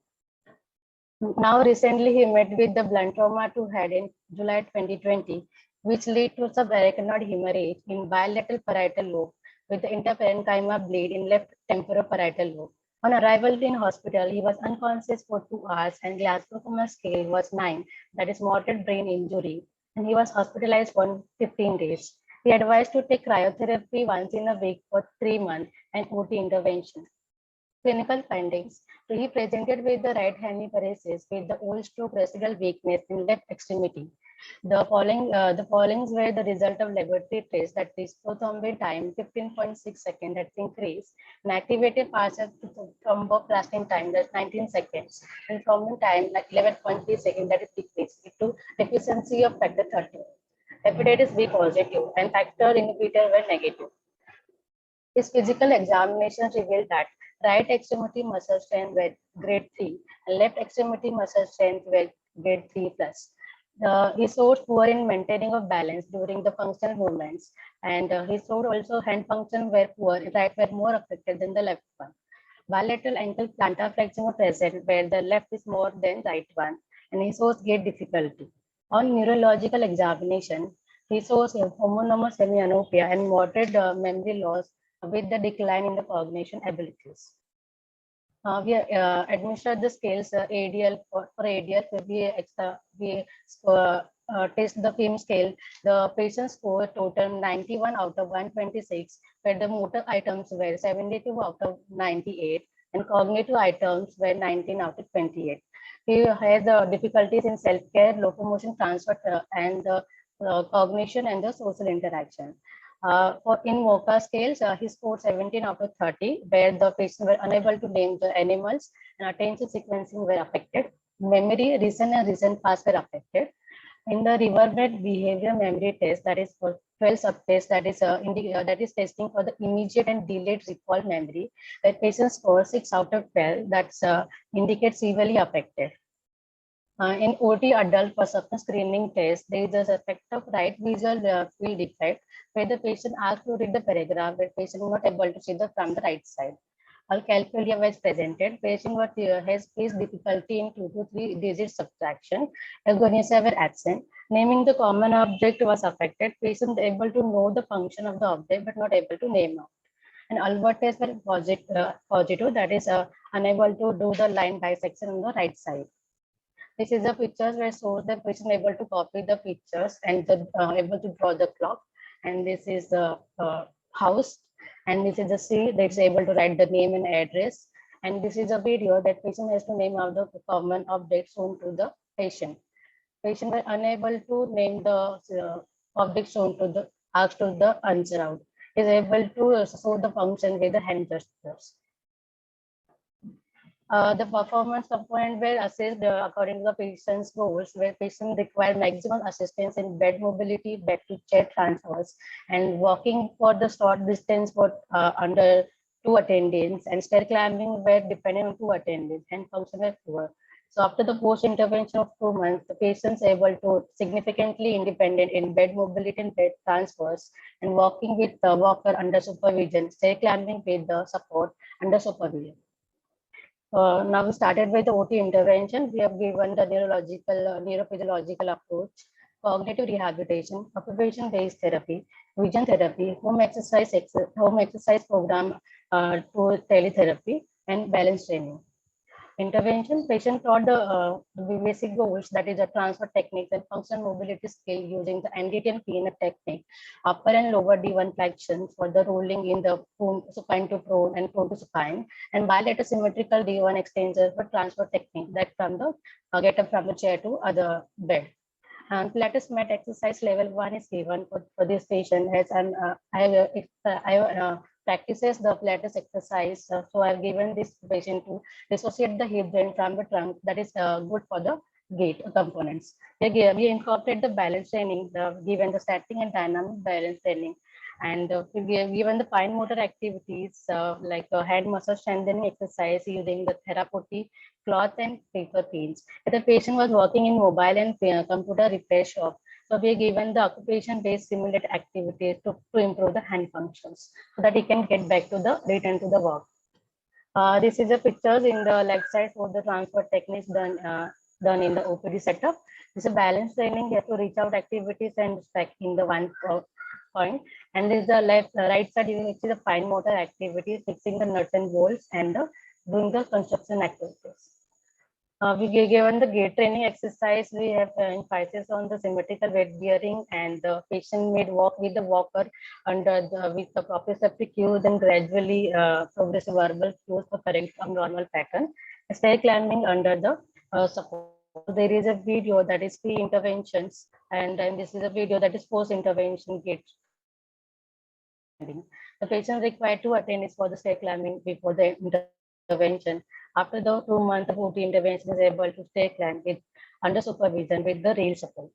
[SPEAKER 9] Now, recently, he met with the blunt trauma to head in July 2020, which led to subarachnoid hemorrhage in bilateral parietal lobe with the interparenchyma bleed in left temporoparietal lobe. On arrival in hospital, he was unconscious for 2 hours and Glasgow Coma scale was 9, that is moderate brain injury, and he was hospitalized for 15 days. He advised to take cryotherapy once in a week for 3 months and OT intervention. Clinical findings. So he presented with the right hemiparesis with the old stroke residual weakness in left extremity. The following were the result of laboratory tests, that is prothrombin time 15.6 seconds, that's increased, and activated partial thromboplastin time, that's 19 seconds, and thrombin time like 11.3 seconds, that is decreased due to deficiency of factor 13. Hepatitis B positive and factor inhibitor were negative. His physical examination revealed that right extremity muscle strength were grade 3 and left extremity muscle strength were grade 3 plus. He showed poor in maintaining of balance during the functional movements, and he showed also hand function were poor, right were more affected than the left one. Bilateral ankle plantar flexion were present where the left is more than right one, and he shows gait difficulty. On neurological examination, he shows homonymous semianopia and moderate memory loss with the decline in the cognition abilities. We administered the scales ADL for ADL. We test the FIM scale. The patient score total 91 out of 126, where the motor items were 72 out of 98, and cognitive items were 19 out of 28. He has difficulties in self-care, locomotion, transfer, and cognition and the social interaction. In MOCA scales, he scored 17 out of 30, where the patients were unable to name the animals and attention sequencing were affected. Memory, recent and recent past were affected. In the riverbed behavior memory test, that is for 12 subtests, that is testing for the immediate and delayed recall memory, that patient score 6 out of 12, that's indicates severely affected. In OT adult perception screening test, there is a suspect of right visual field defect, where the patient asked to read the paragraph, but patient was not able to see from the right side. Alcalphalia was presented. Patient has faced difficulty in 2 to 3 digit subtraction. Agonia were absent. Naming the common object was affected. Patient able to know the function of the object, but not able to name out. And Albert tests were positive, that is unable to do the line bisection on the right side. This is the pictures where shows the patient able to copy the pictures and able to draw the clock. And this is the house, and this is the C that's able to write the name and address. And this is a video that patient has to name out the common object shown to the patient. Patient were unable to name the object shown to the asked to the answer out. Is able to show the function with the hand gestures. The performance component were assessed according to the patient's goals, where patient required maximum assistance in bed mobility, bed to chair transfers, and walking for the short distance for under 2 attendants, and stair climbing were dependent on 2 attendants, and function were poor. So after the post-intervention of 2 months, the patient's able to significantly independent in bed mobility and bed transfers, and walking with the walker under supervision, stair climbing with the support under supervision. Now we started with the OT intervention. We have given the neurophysiological approach, cognitive rehabilitation, occupation-based therapy, vision therapy, home exercise program to teletherapy, and balance training. Intervention, patient taught the basic goals, that is the transfer techniques and functional mobility skill using the NDT and PNF technique, upper and lower D1 flexion for the rolling in the supine to prone and prone to supine, and bilateral symmetrical D1 extension for transfer technique, that from the get up from the chair to other bed. And Pilates mat exercise level 1 is given for this patient as I practices the Pilates exercise. So I've given this patient to dissociate the hip joint from the trunk. That is good for the gait components. We incorporate the balance training, given the static and dynamic balance training. And given the fine motor activities like hand muscle strengthening exercise using the therapeutic cloth and paper pins. The patient was working in mobile and computer repair shop. So we given the occupation-based simulate activities to improve the hand functions so that he can get back to the return to the work. This is the pictures in the left side for the transfer techniques done in the OPD setup. This is a balance training. You have to reach out activities and stack in the one point. And this is the right side, which is the fine motor activities, fixing the nuts and bolts and doing the construction activities. We given the gait training exercise. We have emphasis on the symmetrical weight bearing, and the patient may walk with the walker under with the proprioceptive cues and gradually progressive verbal cues to correct from normal pattern. Stair climbing under the support. There is a video that is pre-interventions, and then this is a video that is post-intervention gait. The patient required to attend is for the stair climbing before the intervention. After the 2 months of OT intervention is able to stay climb with under supervision with the rail support.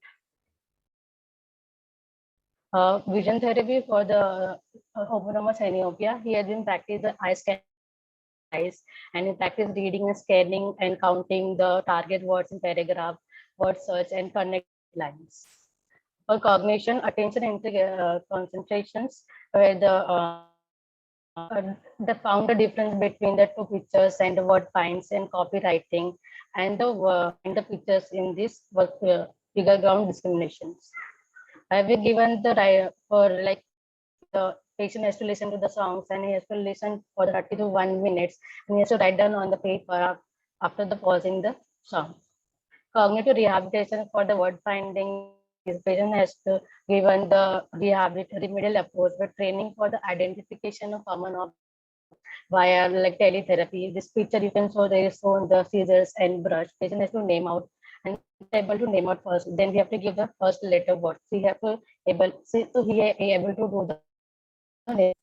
[SPEAKER 9] Vision therapy for the autonomous myopia. He has been practiced the eye scan eyes, and in practice reading and scanning and counting the target words in paragraph, word search and connect lines. For cognition, attention and concentrations, where they found the difference between the two pictures and the word finds and copywriting and the pictures in this figure ground discriminations. I have given the right for like the patient has to listen to the songs and he has to listen for 30 to 1 minutes and he has to write down on the paper after the pausing the song. Cognitive rehabilitation for the word finding. This patient has to given the remedial approach with training for the identification of common objects via like teletherapy. This picture you can show there is shown the scissors and brush. Patient has to name out and able to name out first. Then we have to give the first letter word. So you have to able to do the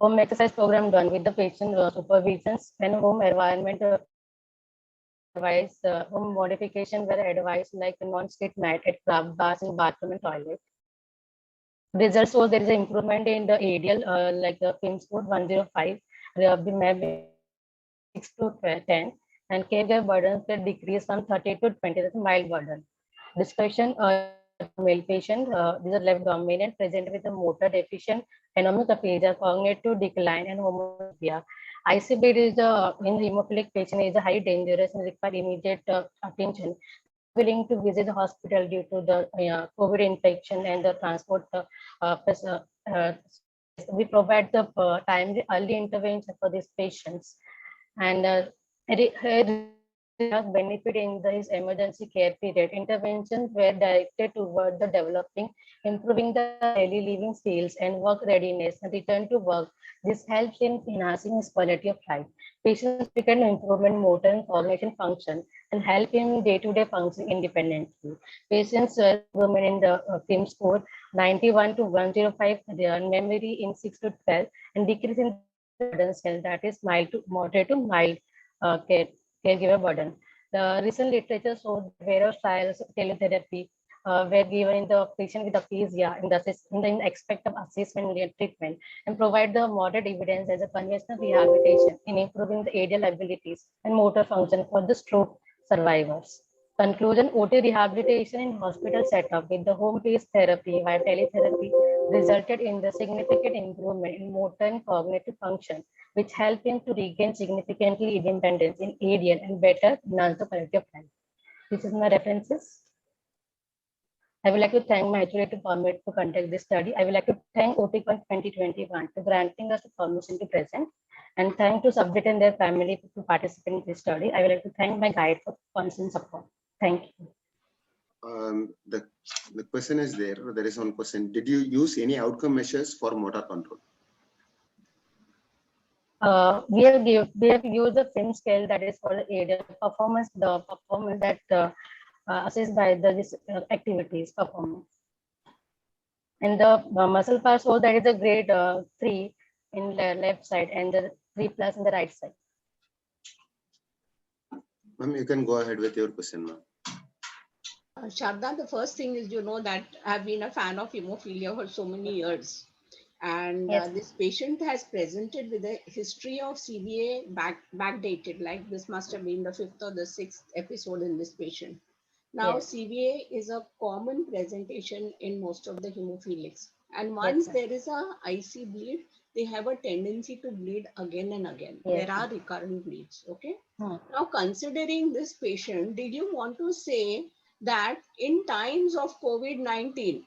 [SPEAKER 9] home exercise program done with the patient supervisions and home environment advice, home modification were advised like a non-stick mat at craft bars in bathroom and toilet. Results show there is an improvement in the ADL like the PIM score 105, the MAP 6 to 10, and caregiver burdens were decreased from 30 to 20. That's a mild burden. Discussion male patient, these are left dominant, present with a motor deficient, anomatopedia, cognitive decline, and homophobia. ICBD is in hemophilic patient is a highly dangerous and require immediate attention. Willing to visit the hospital due to the COVID infection and the transport. We provide the timely early intervention for these patients, and benefit in this emergency care period. Interventions were directed toward the developing, improving the daily living skills and work readiness and return to work. This helps in enhancing his quality of life. Patients become improvement motor and cognition function and help in day-to-day function independently. Patients improvement in the PIM score 91 to 105, their memory in 6 to 12, and decrease in burden scale, that is mild to moderate to mild caregiver burden. The recent literature shows various trials of teletherapy were given in the patient with aphasia in the aspect of assessment and treatment, and provide the moderate evidence as a conventional rehabilitation in improving the ADL abilities and motor function for the stroke survivors. Conclusion, OT rehabilitation in hospital setup with the home-based therapy via teletherapy resulted in the significant improvement in motor and cognitive function, which helped him to regain significantly independence in ADL and better enhance the quality of life. This is my references. I would like to thank my HOD to permit to conduct this study. I would like to thank OTCon 2021 for granting us the permission to present. and thank to subject and their family to participate in this study. I would like to thank my guide for constant support. Thank you.
[SPEAKER 10] The question is there. There is one question. Did you use any outcome measures for motor control?
[SPEAKER 9] We have used the film scale that is called ADA performance. The performance that assessed by this activities performance. And the muscle pass, so that is a grade 3 in the left side and the 3+ in the right side.
[SPEAKER 10] Ma'am, you can go ahead with your question, ma'am.
[SPEAKER 4] Sharda, the first thing is, you know, that I've been a fan of hemophilia for so many years. And
[SPEAKER 9] Yes.
[SPEAKER 4] This patient has presented with a history of CVA backdated, like this must have been the 5th or the 6th episode in this patient. Now,
[SPEAKER 9] Yes.
[SPEAKER 4] CVA is a common presentation in most of the hemophilics. And once
[SPEAKER 9] Yes,
[SPEAKER 4] there is a IC bleed, they have a tendency to bleed again and again.
[SPEAKER 9] Yes.
[SPEAKER 4] There are recurrent bleeds, okay?
[SPEAKER 9] Hmm.
[SPEAKER 4] Now, considering this patient, did you want to say that in times of COVID-19,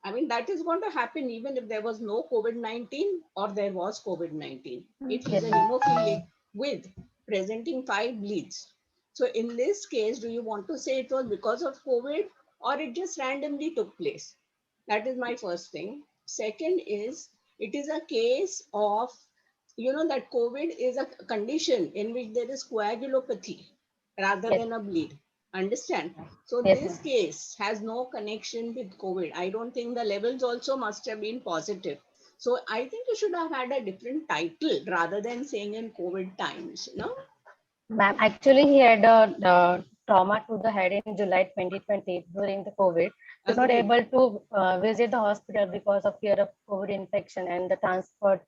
[SPEAKER 4] I mean, that is going to happen even if there was no COVID-19 or there was COVID-19. If he's a hemophilic with presenting 5 bleeds. So in this case, do you want to say it was because of COVID or it just randomly took place? That is my first thing. Second is, it is a case of, you know, that COVID is a condition in which there is coagulopathy rather
[SPEAKER 9] Yes.
[SPEAKER 4] than a bleed. Understand? So
[SPEAKER 9] Yes,
[SPEAKER 4] this case has no connection with COVID. I don't think the levels also must have been positive. So I think you should have had a different title rather than saying in COVID times, you know?
[SPEAKER 9] Ma'am, actually, he had a trauma to the head in July 2020 during the COVID. He was not
[SPEAKER 4] Agreed.
[SPEAKER 9] able to visit the hospital because of fear of COVID infection and the transfer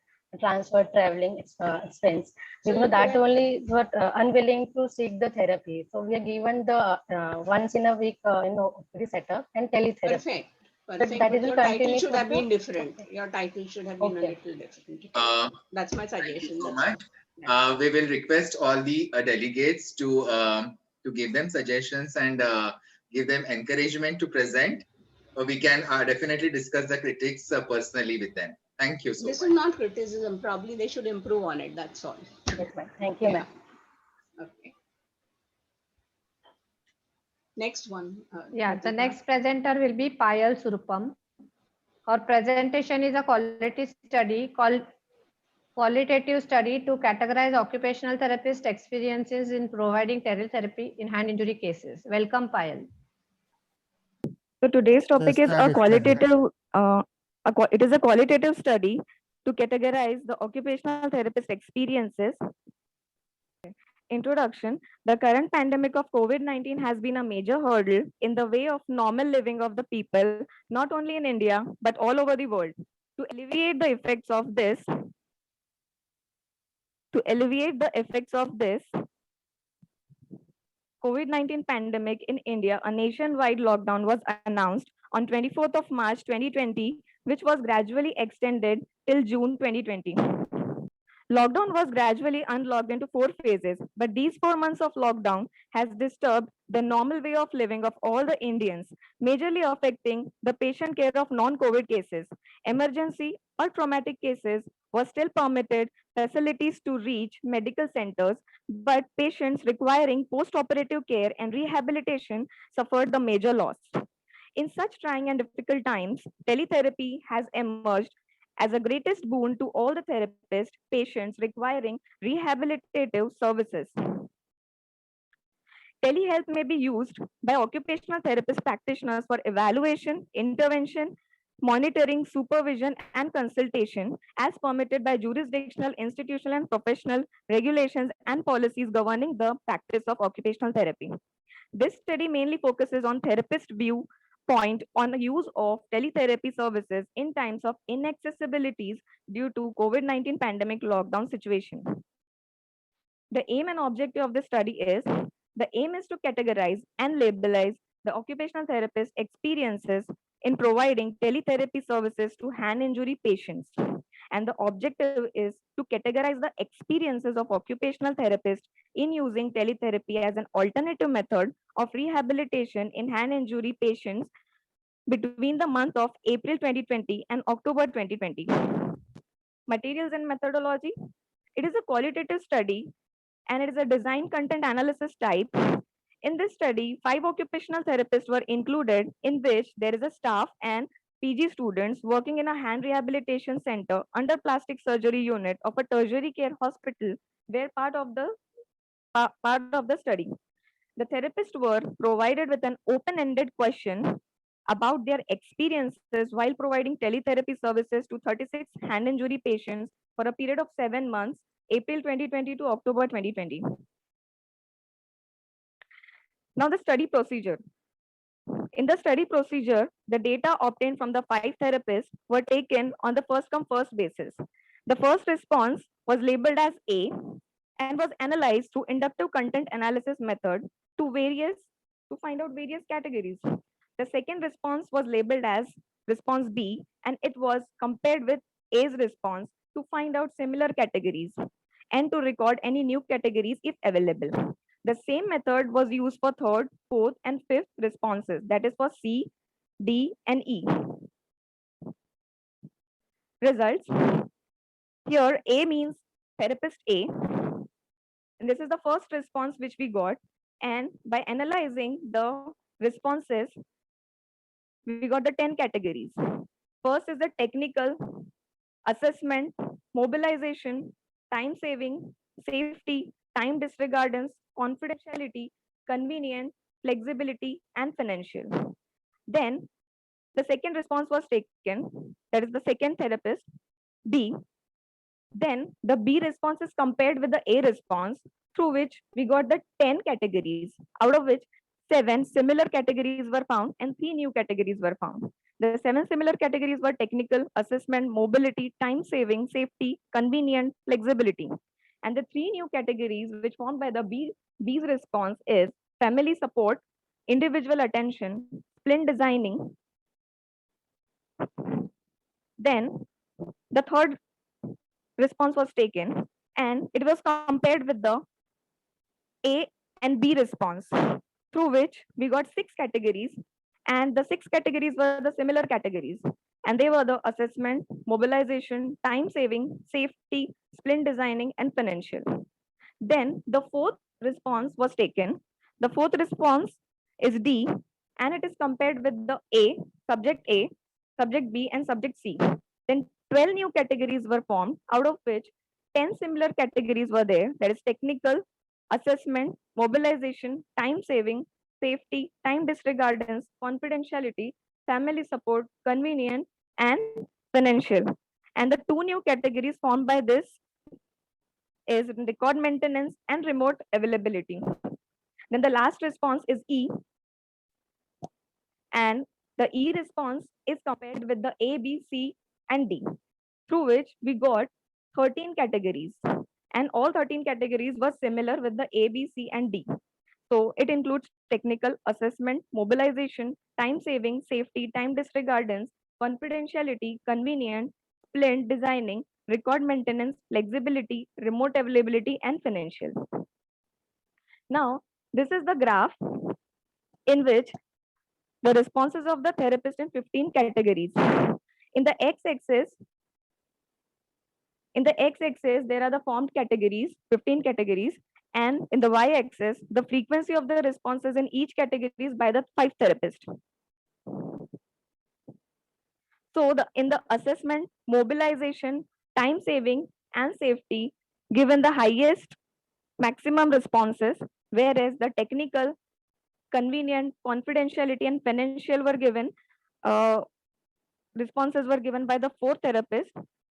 [SPEAKER 9] traveling expense.
[SPEAKER 4] So
[SPEAKER 9] Because
[SPEAKER 4] you
[SPEAKER 9] that
[SPEAKER 4] could have-
[SPEAKER 9] only were unwilling to seek the therapy. So we are given the once in a week OPD setup and teletherapy.
[SPEAKER 4] Perfect. Perfect.
[SPEAKER 9] that
[SPEAKER 4] But
[SPEAKER 9] is
[SPEAKER 4] your
[SPEAKER 9] continue
[SPEAKER 4] title should
[SPEAKER 9] for
[SPEAKER 4] have
[SPEAKER 9] the-
[SPEAKER 4] been different. Your title should have been a
[SPEAKER 9] Okay.
[SPEAKER 4] little different. That's my
[SPEAKER 1] Thank you
[SPEAKER 4] suggestion.
[SPEAKER 1] so
[SPEAKER 4] That's all.
[SPEAKER 1] much. We will request all the delegates to give them suggestions and give them encouragement to present. We can definitely discuss the critics personally with them. Thank you so
[SPEAKER 4] This
[SPEAKER 1] much.
[SPEAKER 4] is not criticism. Probably they should improve on it. That's all.
[SPEAKER 9] Yes, ma'am. Thank you,
[SPEAKER 4] Yeah.
[SPEAKER 9] ma'am.
[SPEAKER 4] Okay. Next one.
[SPEAKER 2] Yeah, the
[SPEAKER 4] Pratika.
[SPEAKER 2] next presenter will be Payal Surupam. Her presentation is a qualitative study to categorize occupational therapist experiences in providing teletherapy in hand injury cases. Welcome, Payal.
[SPEAKER 11] So today's topic is a qualitative, it is a qualitative study to categorize the occupational therapist experiences. Introduction. The current pandemic of COVID-19 has been a major hurdle in the way of normal living of the people, not only in India, but all over the world. To alleviate the effects of this, COVID-19 pandemic in India, a nationwide lockdown was announced on 24th of March 2020, which was gradually extended till June 2020. Lockdown was gradually unlocked into 4 phases, but these 4 months of lockdown has disturbed the normal way of living of all the Indians, majorly affecting the patient care of non-COVID cases. Emergency or traumatic cases were still permitted facilities to reach medical centers, but patients requiring post-operative care and rehabilitation suffered the major loss. In such trying and difficult times, teletherapy has emerged as a greatest boon to all the therapists, patients requiring rehabilitative services. Telehealth may be used by occupational therapist practitioners for evaluation, intervention, monitoring, supervision, and consultation as permitted by jurisdictional, institutional, and professional regulations and policies governing the practice of occupational therapy. This study mainly focuses on therapist viewpoint on the use of teletherapy services in times of inaccessibilities due to COVID-19 pandemic lockdown situation. The aim and objective of the study is, the aim is to categorize and labelize the occupational therapist experiences in providing teletherapy services to hand injury patients. And the objective is to categorize the experiences of occupational therapists in using teletherapy as an alternative method of rehabilitation in hand injury patients between the month of April 2020 and October 2020. Materials and methodology. It is a qualitative study and it is a design content analysis type. In this study, 5 occupational therapists were included, in which there is a staff and PG students working in a hand rehabilitation center under plastic surgery unit of a tertiary care hospital were part of the study. The therapists were provided with an open-ended question about their experiences while providing teletherapy services to 36 hand injury patients for a period of 7 months, April 2020 to October 2020. Now the study procedure. In the study procedure, the data obtained from the 5 therapists were taken on the first come first basis. The first response was labeled as A and was analyzed through inductive content analysis method to find out various categories. The second response was labeled as response B and it was compared with A's response to find out similar categories and to record any new categories if available. The same method was used for third, fourth, and fifth responses, that is for C, D, and E. Results. Here, A means therapist A. And this is the first response which we got. And by analyzing the responses, we got the 10 categories. First is the technical, assessment, mobilization, time saving, safety, time disregardance, confidentiality, convenient, flexibility, and financial. Then the second response was taken, that is the second therapist, B. Then the B response is compared with the A response, through which we got the 10 categories, out of which 7 similar categories were found and 3 new categories were found. The 7 similar categories were technical, assessment, mobility, time saving, safety, convenient, flexibility. And the 3 new categories which formed by the B's response is family support, individual attention, splint designing. Then the third response was taken and it was compared with the A and B response, through which we got 6 categories, and the 6 categories were the similar categories, and they were the assessment, mobilization, time saving, safety, splint designing, and financial. Then the fourth response was taken. The fourth response is D, and it is compared with the A, subject B, and subject C. Then 12 new categories were formed, out of which 10 similar categories were there, that is technical, assessment, mobilization, time saving, safety, time disregardance, confidentiality, family support, convenient, and financial. And the 2 new categories formed by this is record maintenance and remote availability. Then the last response is E, and the E response is compared with the A, B, C, and D, through which we got 13 categories, and all 13 categories were similar with the A, B, C, and D. So it includes technical, assessment, mobilization, time saving, safety, time disregardance, confidentiality, convenient, splint designing, record maintenance, flexibility, remote availability, and financial. Now, this is the graph in which the responses of the therapist in 15 categories. In the x-axis, there are the formed categories, 15 categories, and in the y-axis, the frequency of the responses in each category is by the 5 therapists. So in the assessment, mobilization, time saving, and safety, given the highest maximum responses, whereas the technical, convenient, confidentiality, and financial were given, responses were given by the 4th therapist,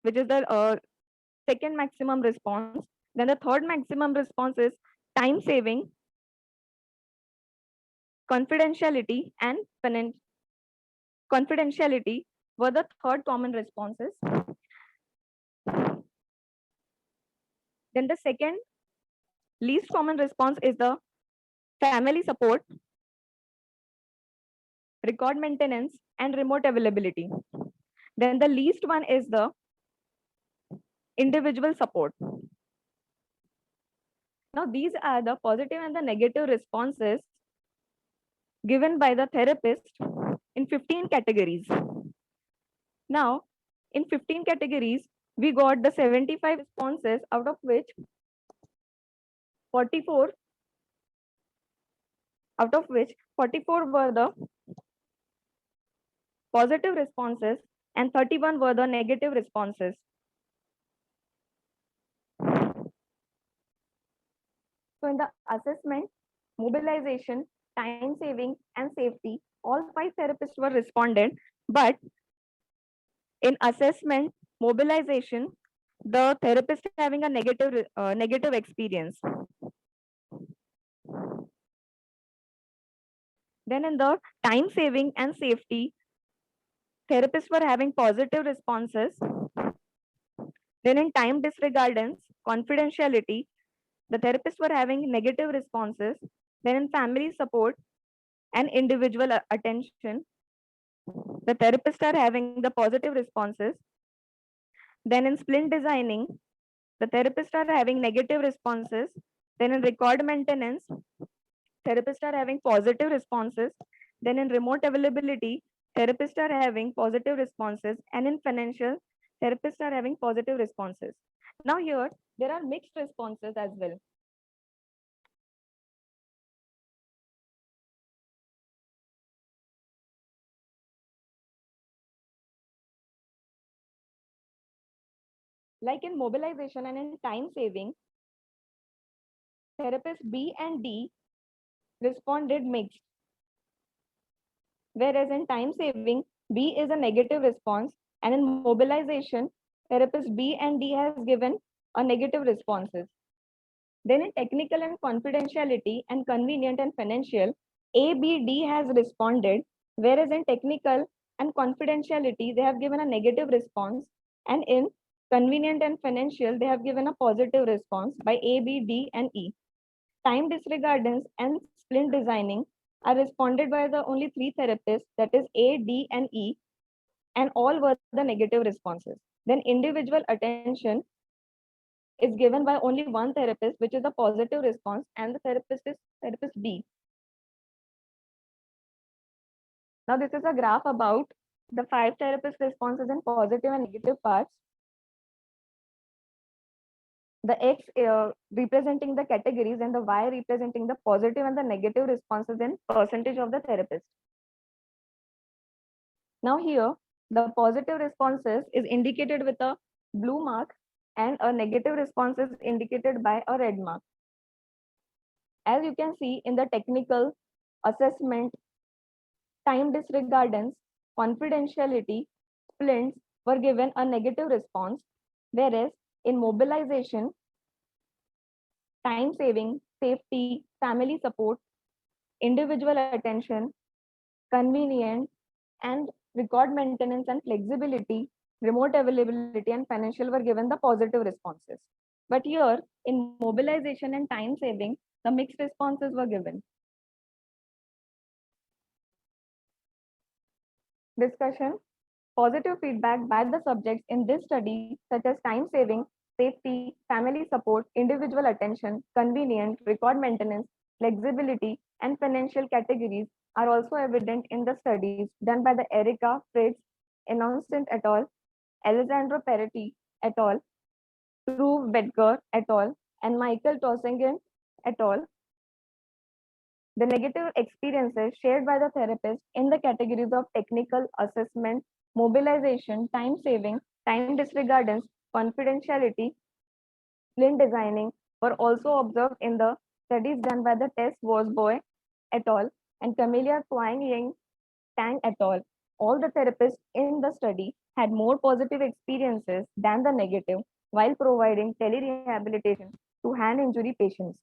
[SPEAKER 11] which is the second maximum response. Then the third maximum response is time saving, confidentiality, and confidentiality were the third common responses. Then the second least common response is the family support, record maintenance, and remote availability. Then the least one is the individual support. Now these are the positive and the negative responses given by the therapist in 15 categories. Now in 15 categories, we got the 75 responses, out of which 44 were the positive responses and 31 were the negative responses. So in the assessment, mobilization, time saving, and safety, all 5 therapists were responded, but in assessment, mobilization, the therapist having a negative experience. Then in the time saving and safety, therapists were having positive responses. Then in time disregardance, confidentiality, the therapists were having negative responses. Then in family support and individual attention, the therapists are having the positive responses. Then in splint designing, the therapists are having negative responses. Then in record maintenance, therapists are having positive responses. Then in remote availability, therapists are having positive responses. And in financial, therapists are having positive responses. Now here, there are mixed responses as well. Like in mobilization and in time saving, therapists B and D responded mixed. Whereas in time saving, B is a negative response, and in mobilization, therapist B and D has given a negative responses. Then in technical and confidentiality and convenient and financial, A, B, D has responded, whereas in technical and confidentiality, they have given a negative response, and in convenient and financial, they have given a positive response by A, B, D, and E. Time disregardance and splint designing are responded by the only 3 therapists, that is A, D, and E, and all were the negative responses. Then individual attention is given by only 1 therapist, which is a positive response, and the therapist is therapist B. Now this is a graph about the 5 therapist responses in positive and negative parts. The X representing the categories and the Y representing the positive and the negative responses in percentage of the therapist. Now here, the positive responses is indicated with a blue mark and a negative response is indicated by a red mark. As you can see in the technical assessment, time disregardance, confidentiality, splints were given a negative response, whereas in mobilization, time saving, safety, family support, individual attention, convenient, and record maintenance and flexibility, remote availability, and financial were given the positive responses. But here, in mobilization and time saving, the mixed responses were given. Discussion. Positive feedback by the subjects in this study, such as time saving, safety, family support, individual attention, convenient, record maintenance, flexibility, and financial categories are also evident in the studies done by the Erica Fritz, Innocent et al., Alessandro Peretti et al., Dhruv Bedgar et al., and Michael Tossingen et al. The negative experiences shared by the therapist in the categories of technical assessment, mobilization, time saving, time disregardance, confidentiality, splint designing were also observed in the studies done by the Tess Worsboy et al. And Camelia Quang Yang Tang et al. All the therapists in the study had more positive experiences than the negative while providing telerehabilitation to hand injury patients.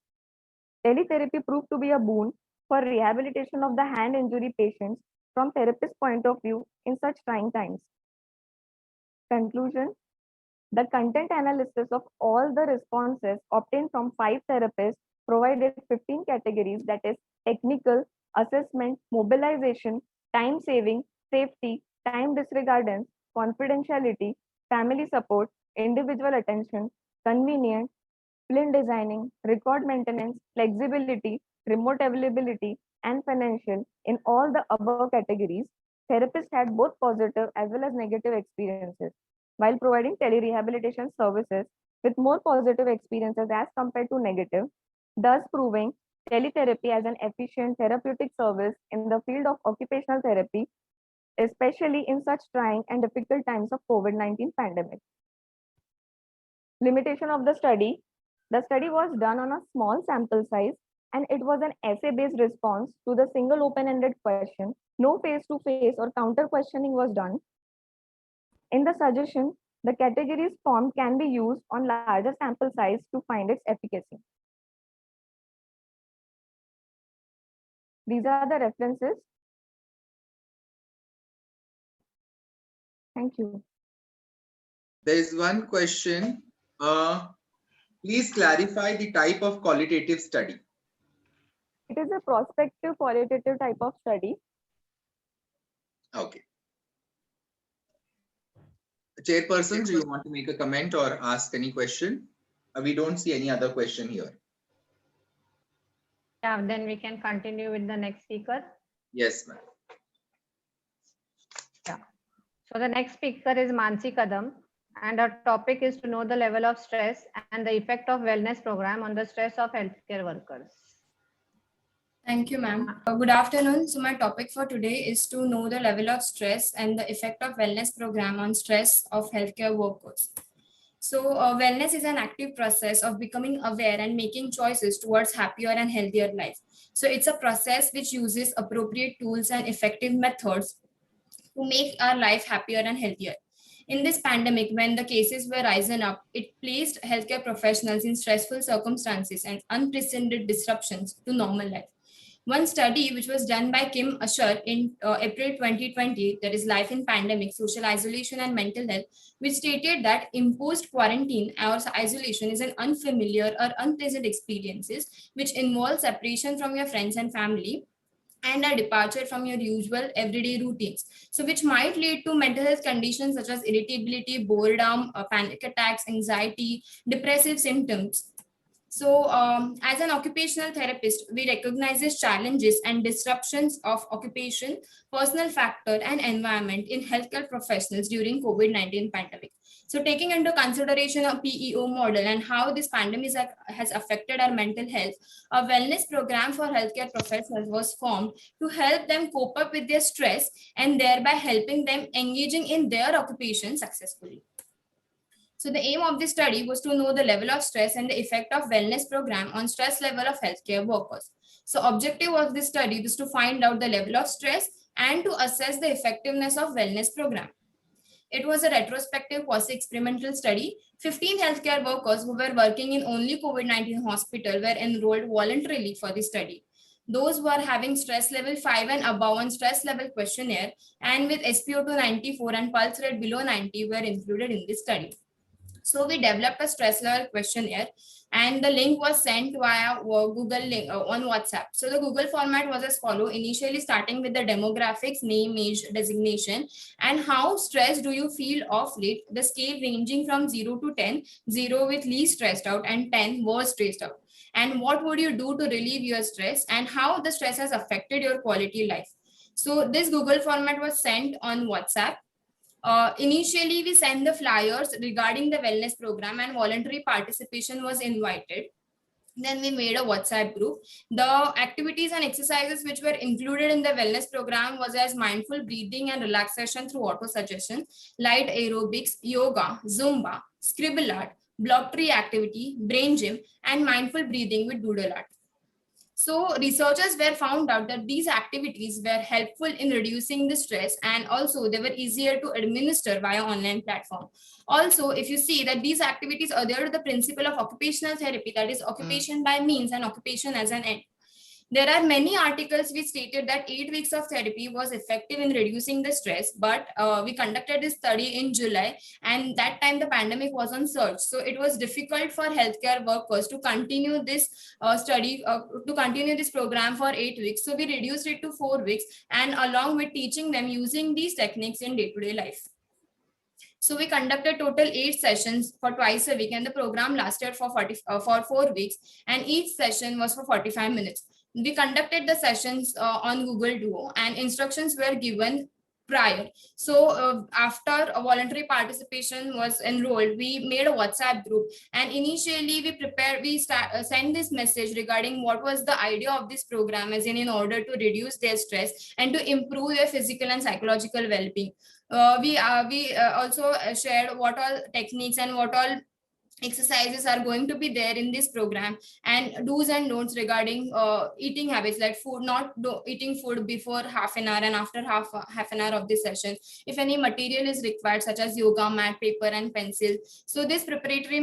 [SPEAKER 11] Teletherapy proved to be a boon for rehabilitation of the hand injury patients from therapist point of view in such trying times. Conclusion. The content analysis of all the responses obtained from 5 therapists provided 15 categories, that is technical, assessment, mobilization, time saving, safety, time disregardance, confidentiality, family support, individual attention, convenient, splint designing, record maintenance, flexibility, remote availability, and financial. In all the above categories, therapists had both positive as well as negative experiences. while providing telerehabilitation services with more positive experiences as compared to negative, thus proving teletherapy as an efficient therapeutic service in the field of occupational therapy, especially in such trying and difficult times of COVID-19 pandemic. Limitation of the study. The study was done on a small sample size and it was an essay-based response to the single open-ended question. No face-to-face or counter questioning was done. In the suggestion, the categories formed can be used on larger sample size to find its efficacy. These are the references. Thank you.
[SPEAKER 1] There is one question. Please clarify the type of qualitative study.
[SPEAKER 11] It is a prospective qualitative type of study.
[SPEAKER 1] Okay. Chairperson, do you want to make a comment or ask any question? We don't see any other question here.
[SPEAKER 2] Yeah, then we can continue with the next speaker.
[SPEAKER 1] Yes, ma'am.
[SPEAKER 2] Yeah. So the next speaker is Mansi Kadam, and our topic is to know the level of stress and the effect of wellness program on the stress of healthcare workers.
[SPEAKER 12] Thank you, ma'am. Good afternoon. So my topic for today is to know the level of stress and the effect of wellness program on stress of healthcare workers. So wellness is an active process of becoming aware and making choices towards happier and healthier life. So it's a process which uses appropriate tools and effective methods to make our life happier and healthier. In this pandemic, when the cases were rising up, it placed healthcare professionals in stressful circumstances and unprecedented disruptions to normal life. One study which was done by Kim Asher in April 2020, that is Life in Pandemic, Social Isolation and Mental Health, which stated that imposed quarantine or isolation is an unfamiliar or unpleasant experiences which involve separation from your friends and family and a departure from your usual everyday routines. So which might lead to mental health conditions such as irritability, boredom, panic attacks, anxiety, depressive symptoms. So as an occupational therapist, we recognize these challenges and disruptions of occupation, personal factor and environment in healthcare professionals during COVID-19 pandemic. So taking into consideration a PEO model and how this pandemic has affected our mental health, a wellness program for healthcare professionals was formed to help them cope up with their stress and thereby helping them engaging in their occupation successfully. So the aim of this study was to know the level of stress and the effect of wellness program on stress level of healthcare workers. So objective of this study was to find out the level of stress and to assess the effectiveness of wellness program. It was a retrospective quasi-experimental study. 15 healthcare workers who were working in only COVID-19 hospital were enrolled voluntarily for the study. Those who are having stress level 5 and above on stress level questionnaire and with SpO2 94 and pulse rate below 90 were included in this study. So we developed a stress level questionnaire and the link was sent via Google link, on WhatsApp. So the Google format was as follow, initially starting with the demographics, name, age, designation, and how stressed do you feel of late, the scale ranging from 0 to 10, 0 with least stressed out and 10 was stressed out. And what would you do to relieve your stress and how the stress has affected your quality life. So this Google format was sent on WhatsApp. Initially, we sent the flyers regarding the wellness program and voluntary participation was invited. Then we made a WhatsApp group. The activities and exercises which were included in the wellness program was as mindful breathing and relaxation through auto suggestion, light aerobics, yoga, Zumba, scribble art, block tree activity, brain gym, and mindful breathing with doodle art. So researchers were found out that these activities were helpful in reducing the stress and also they were easier to administer via online platform. Also, if you see that these activities adhere to the principle of occupational therapy, that is occupation by means and occupation as an end. There are many articles which stated that 8 weeks of therapy was effective in reducing the stress, but we conducted this study in July and that time the pandemic was on surge. So it was difficult for healthcare workers to continue this study, to continue this program for 8 weeks. So we reduced it to 4 weeks and along with teaching them using these techniques in day-to-day life. So we conducted total 8 sessions for twice a week and the program lasted for 4 weeks and each session was for 45 minutes. We conducted the sessions on Google Duo and instructions were given prior. So after a voluntary participation was enrolled, we made a WhatsApp group, and initially we sent this message regarding what was the idea of this program, as in order to reduce their stress and to improve their physical and psychological well-being. We also shared what all techniques and what all exercises are going to be there in this program, and do's and don'ts regarding eating habits, like eating food before half an hour and after half an hour of this session. If any material is required, such as yoga mat, paper and pencil. So this preparatory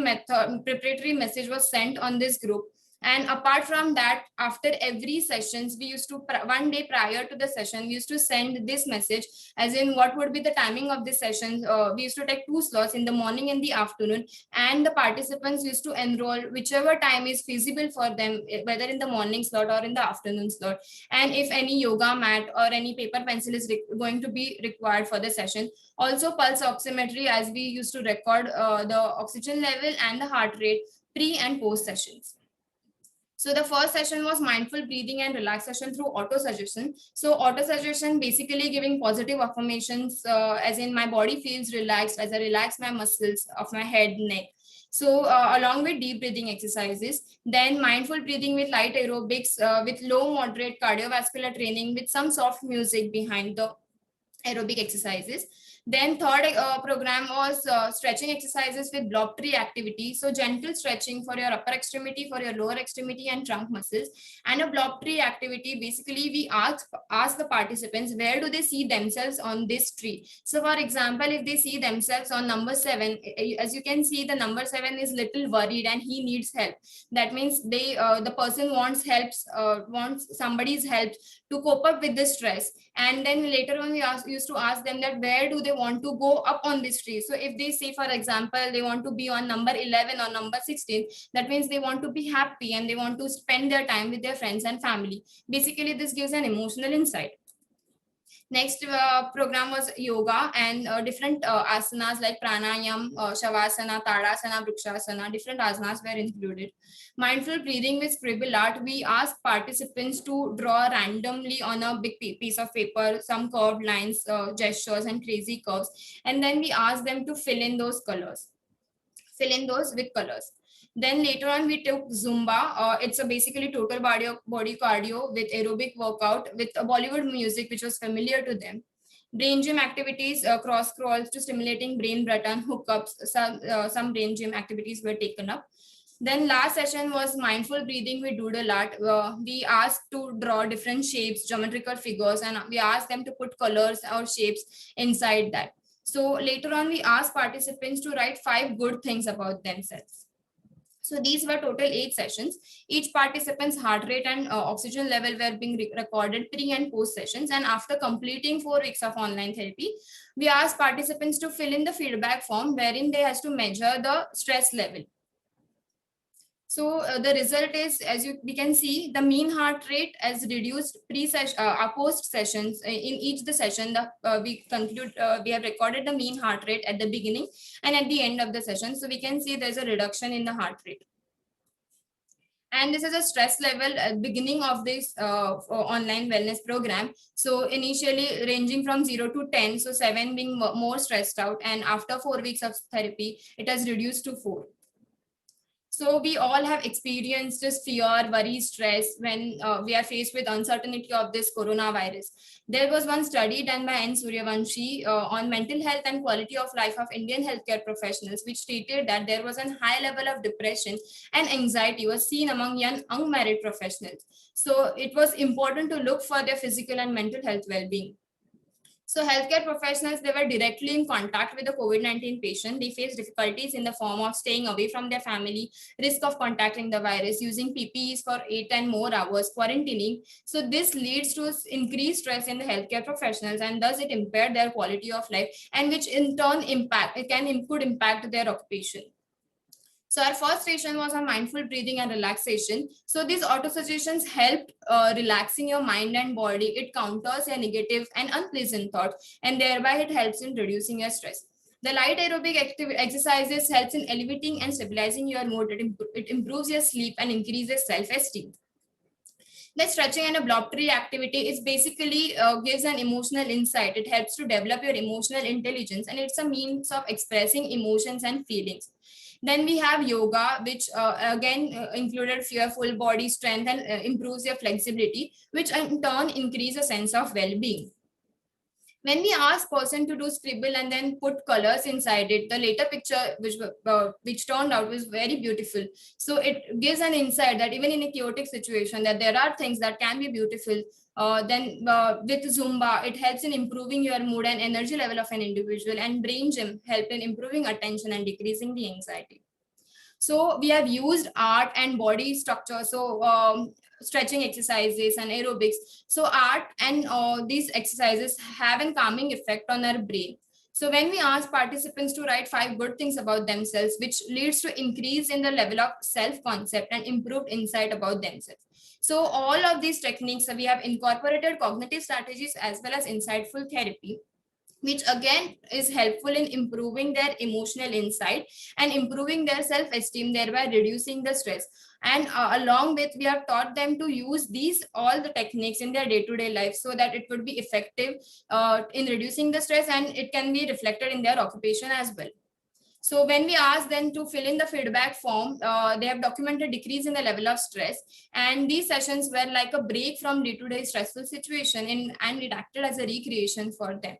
[SPEAKER 12] message was sent on this group. And apart from that, after every sessions, we used to, one day prior to the session, we used to send this message, as in what would be the timing of this session. We used to take 2 slots in the morning and the afternoon, and the participants used to enroll whichever time is feasible for them, whether in the morning slot or in the afternoon slot. And if any yoga mat or any paper pencil is going to be required for the session. Also pulse oximetry, as we used to record the oxygen level and the heart rate pre and post sessions. So the first session was mindful breathing and relaxation through auto suggestion. So auto suggestion basically giving positive affirmations, as in my body feels relaxed as I relax my muscles of my head, neck. So along with deep breathing exercises, then mindful breathing with light aerobics, with low moderate cardiovascular training with some soft music behind the aerobic exercises. Then third program was stretching exercises with block tree activity. So gentle stretching for your upper extremity, for your lower extremity and trunk muscles. And a block tree activity, basically we ask the participants, where do they see themselves on this tree? So for example, if they see themselves on number 7, as you can see, the number 7 is little worried and he needs help. That means the person wants somebody's help to cope up with the stress. And then later on, we used to ask them that where do they want to go up on this tree. So if they say, for example, they want to be on number 11 or number 16, that means they want to be happy and they want to spend their time with their friends and family. Basically, this gives an emotional insight. Next program was yoga, and different asanas like pranayam, shavasana, tadasana, vrikshasana, different asanas were included. Mindful breathing with scribble art, we asked participants to draw randomly on a big piece of paper some curved lines, gestures and crazy curves, and then we asked them to fill in those with colors. Then later on, we took Zumba. It's a basically total body cardio with aerobic workout with a Bollywood music, which was familiar to them. Brain gym activities, cross crawls to stimulating brain button hookups. Some brain gym activities were taken up. Then last session was mindful breathing with doodle art. We asked to draw different shapes, geometrical figures, and we asked them to put colors or shapes inside that. So later on, we asked participants to write 5 good things about themselves. So these were total 8 sessions. Each participant's heart rate and oxygen level were being recorded pre and post sessions. And after completing 4 weeks of online therapy, we asked participants to fill in the feedback form wherein they has to measure the stress level. So the result is, as we can see, the mean heart rate as reduced post sessions. In each the session, we have recorded the mean heart rate at the beginning and at the end of the session. So we can see there's a reduction in the heart rate. And this is a stress level at beginning of this online wellness program. So initially ranging from 0 to 10, so 7 being more stressed out, and after 4 weeks of therapy, it has reduced to 4. So we all have experienced this fear, worry, stress when we are faced with uncertainty of this coronavirus. There was one study done by N. Suryavanshi on mental health and quality of life of Indian healthcare professionals, which stated that there was a high level of depression and anxiety was seen among young unmarried professionals. So it was important to look for their physical and mental health well-being. So healthcare professionals, they were directly in contact with the COVID-19 patient. They faced difficulties in the form of staying away from their family, risk of contacting the virus, using PPEs for 8 and more hours, quarantining. So this leads to increased stress in the healthcare professionals, and thus it impaired their quality of life, and which in turn could impact their occupation. So our first session was on mindful breathing and relaxation. So these auto suggestions help relaxing your mind and body. It counters a negative and unpleasant thought, and thereby it helps in reducing your stress. The light aerobic exercises helps in elevating and stabilizing your mood. It improves your sleep and increases self-esteem. The stretching and obligatory activity is basically gives an emotional insight. It helps to develop your emotional intelligence, and it's a means of expressing emotions and feelings. Then we have yoga, which again included your full body strength and improves your flexibility, which in turn increase a sense of well-being. When we ask person to do scribble and then put colors inside it, the later picture which turned out was very beautiful. So it gives an insight that even in a chaotic situation, that there are things that can be beautiful. Then with Zumba, it helps in improving your mood and energy level of an individual, and brain gym help in improving attention and decreasing the anxiety. So we have used art and body structure. So stretching exercises and aerobics. So art and these exercises have a calming effect on our brain. So when we ask participants to write 5 good things about themselves, which leads to increase in the level of self-concept and improved insight about themselves. So all of these techniques, we have incorporated cognitive strategies as well as insightful therapy, which again is helpful in improving their emotional insight and improving their self-esteem, thereby reducing the stress. And along with, we have taught them to use these all the techniques in their day-to-day life, so that it would be effective in reducing the stress, and it can be reflected in their occupation as well. So when we ask them to fill in the feedback form, they have documented decrease in the level of stress, and these sessions were like a break from day-to-day stressful situation, and it acted as a recreation for them.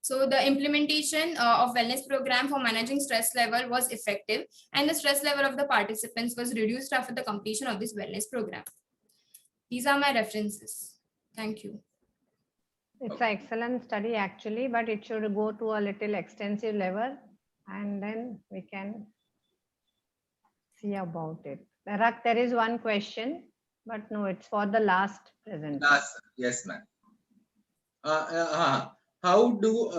[SPEAKER 12] So the implementation of wellness program for managing stress level was effective, and the stress level of the participants was reduced after the completion of this wellness program. These are my references. Thank you.
[SPEAKER 2] It's an excellent study actually, but it should go to a little extensive level, and then we can see about it. Tarak, there is one question, but no, it's for the last presenter.
[SPEAKER 1] Yes, ma'am. How do,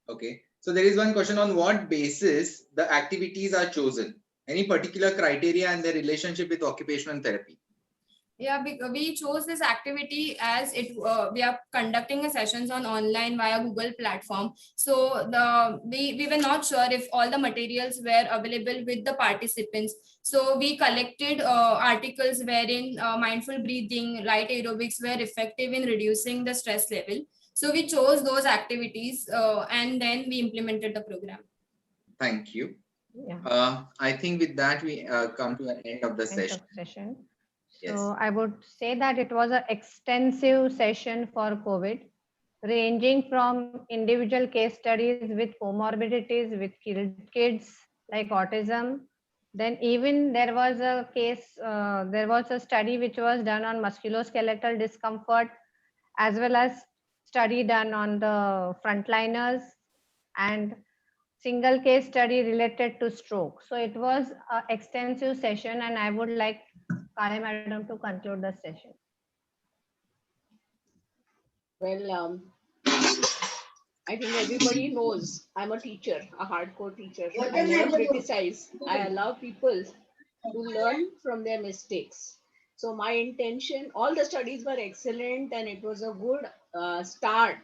[SPEAKER 1] okay. So there is one question: on what basis the activities are chosen? Any particular criteria and their relationship with occupational therapy?
[SPEAKER 12] Yeah, we chose this activity as we are conducting a sessions on online via Google platform. So we were not sure if all the materials were available with the participants. So we collected articles wherein mindful breathing, light aerobics were effective in reducing the stress level. So we chose those activities and then we implemented the program.
[SPEAKER 1] Thank you.
[SPEAKER 2] Yeah.
[SPEAKER 1] I think with that we come to an end of the session.
[SPEAKER 2] Yes. So I would say that it was an extensive session for COVID, ranging from individual case studies with comorbidities with kids like autism. Then even there was a case, there was a study which was done on musculoskeletal discomfort, as well as study done on the frontliners, and single case study related to stroke. So it was an extensive session, and I would like Kale Madam to conclude the session.
[SPEAKER 4] Well, I think everybody knows I'm a teacher, a hardcore teacher. I never criticize. I allow people to learn from their mistakes. So my intention, all the studies were excellent, and it was a good start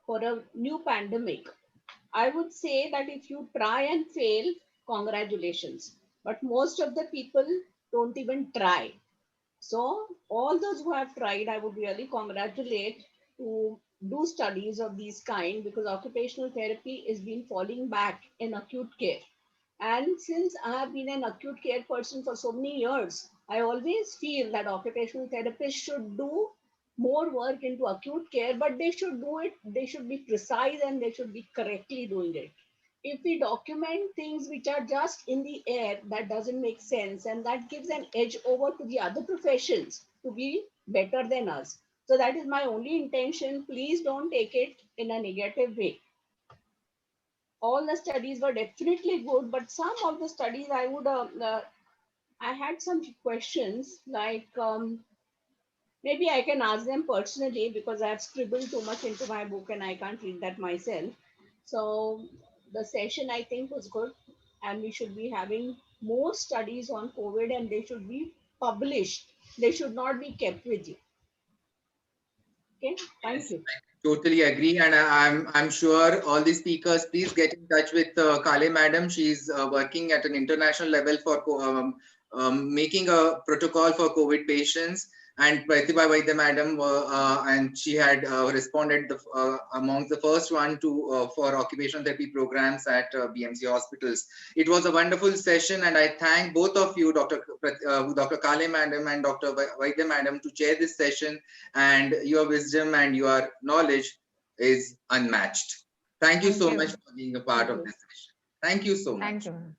[SPEAKER 4] for a new pandemic. I would say that if you try and fail, congratulations. But most of the people don't even try. So all those who have tried, I would really congratulate to do studies of these kind, because occupational therapy is been falling back in acute care. And since I have been an acute care person for so many years, I always feel that occupational therapists should do more work into acute care, but they should do it, they should be precise, and they should be correctly doing it. If we document things which are just in the air, that doesn't make sense, and that gives an edge over to the other professions to be better than us. So that is my only intention. Please don't take it in a negative way. All the studies were definitely good, but some of the studies I would I had some questions, like maybe I can ask them personally, because I have scribbled too much into my book and I can't read that myself. So the session I think was good, and we should be having more studies on COVID, and they should be published. They should not be kept with you. Okay, thank you.
[SPEAKER 1] Totally agree, and I'm sure all the speakers, please get in touch with Kale Madam. She's working at an international level for making a protocol for COVID patients. and Pratibha Vaidya madam, and she had responded amongst the first one to for occupational therapy programs at BMC hospitals. It was a wonderful session, and I thank both of you, Dr. Kale madam and Dr. Vaidya madam, to chair this session, and your wisdom and your knowledge is unmatched. Thank you so much for being a part of this session. Thank you so much.
[SPEAKER 2] Thank you.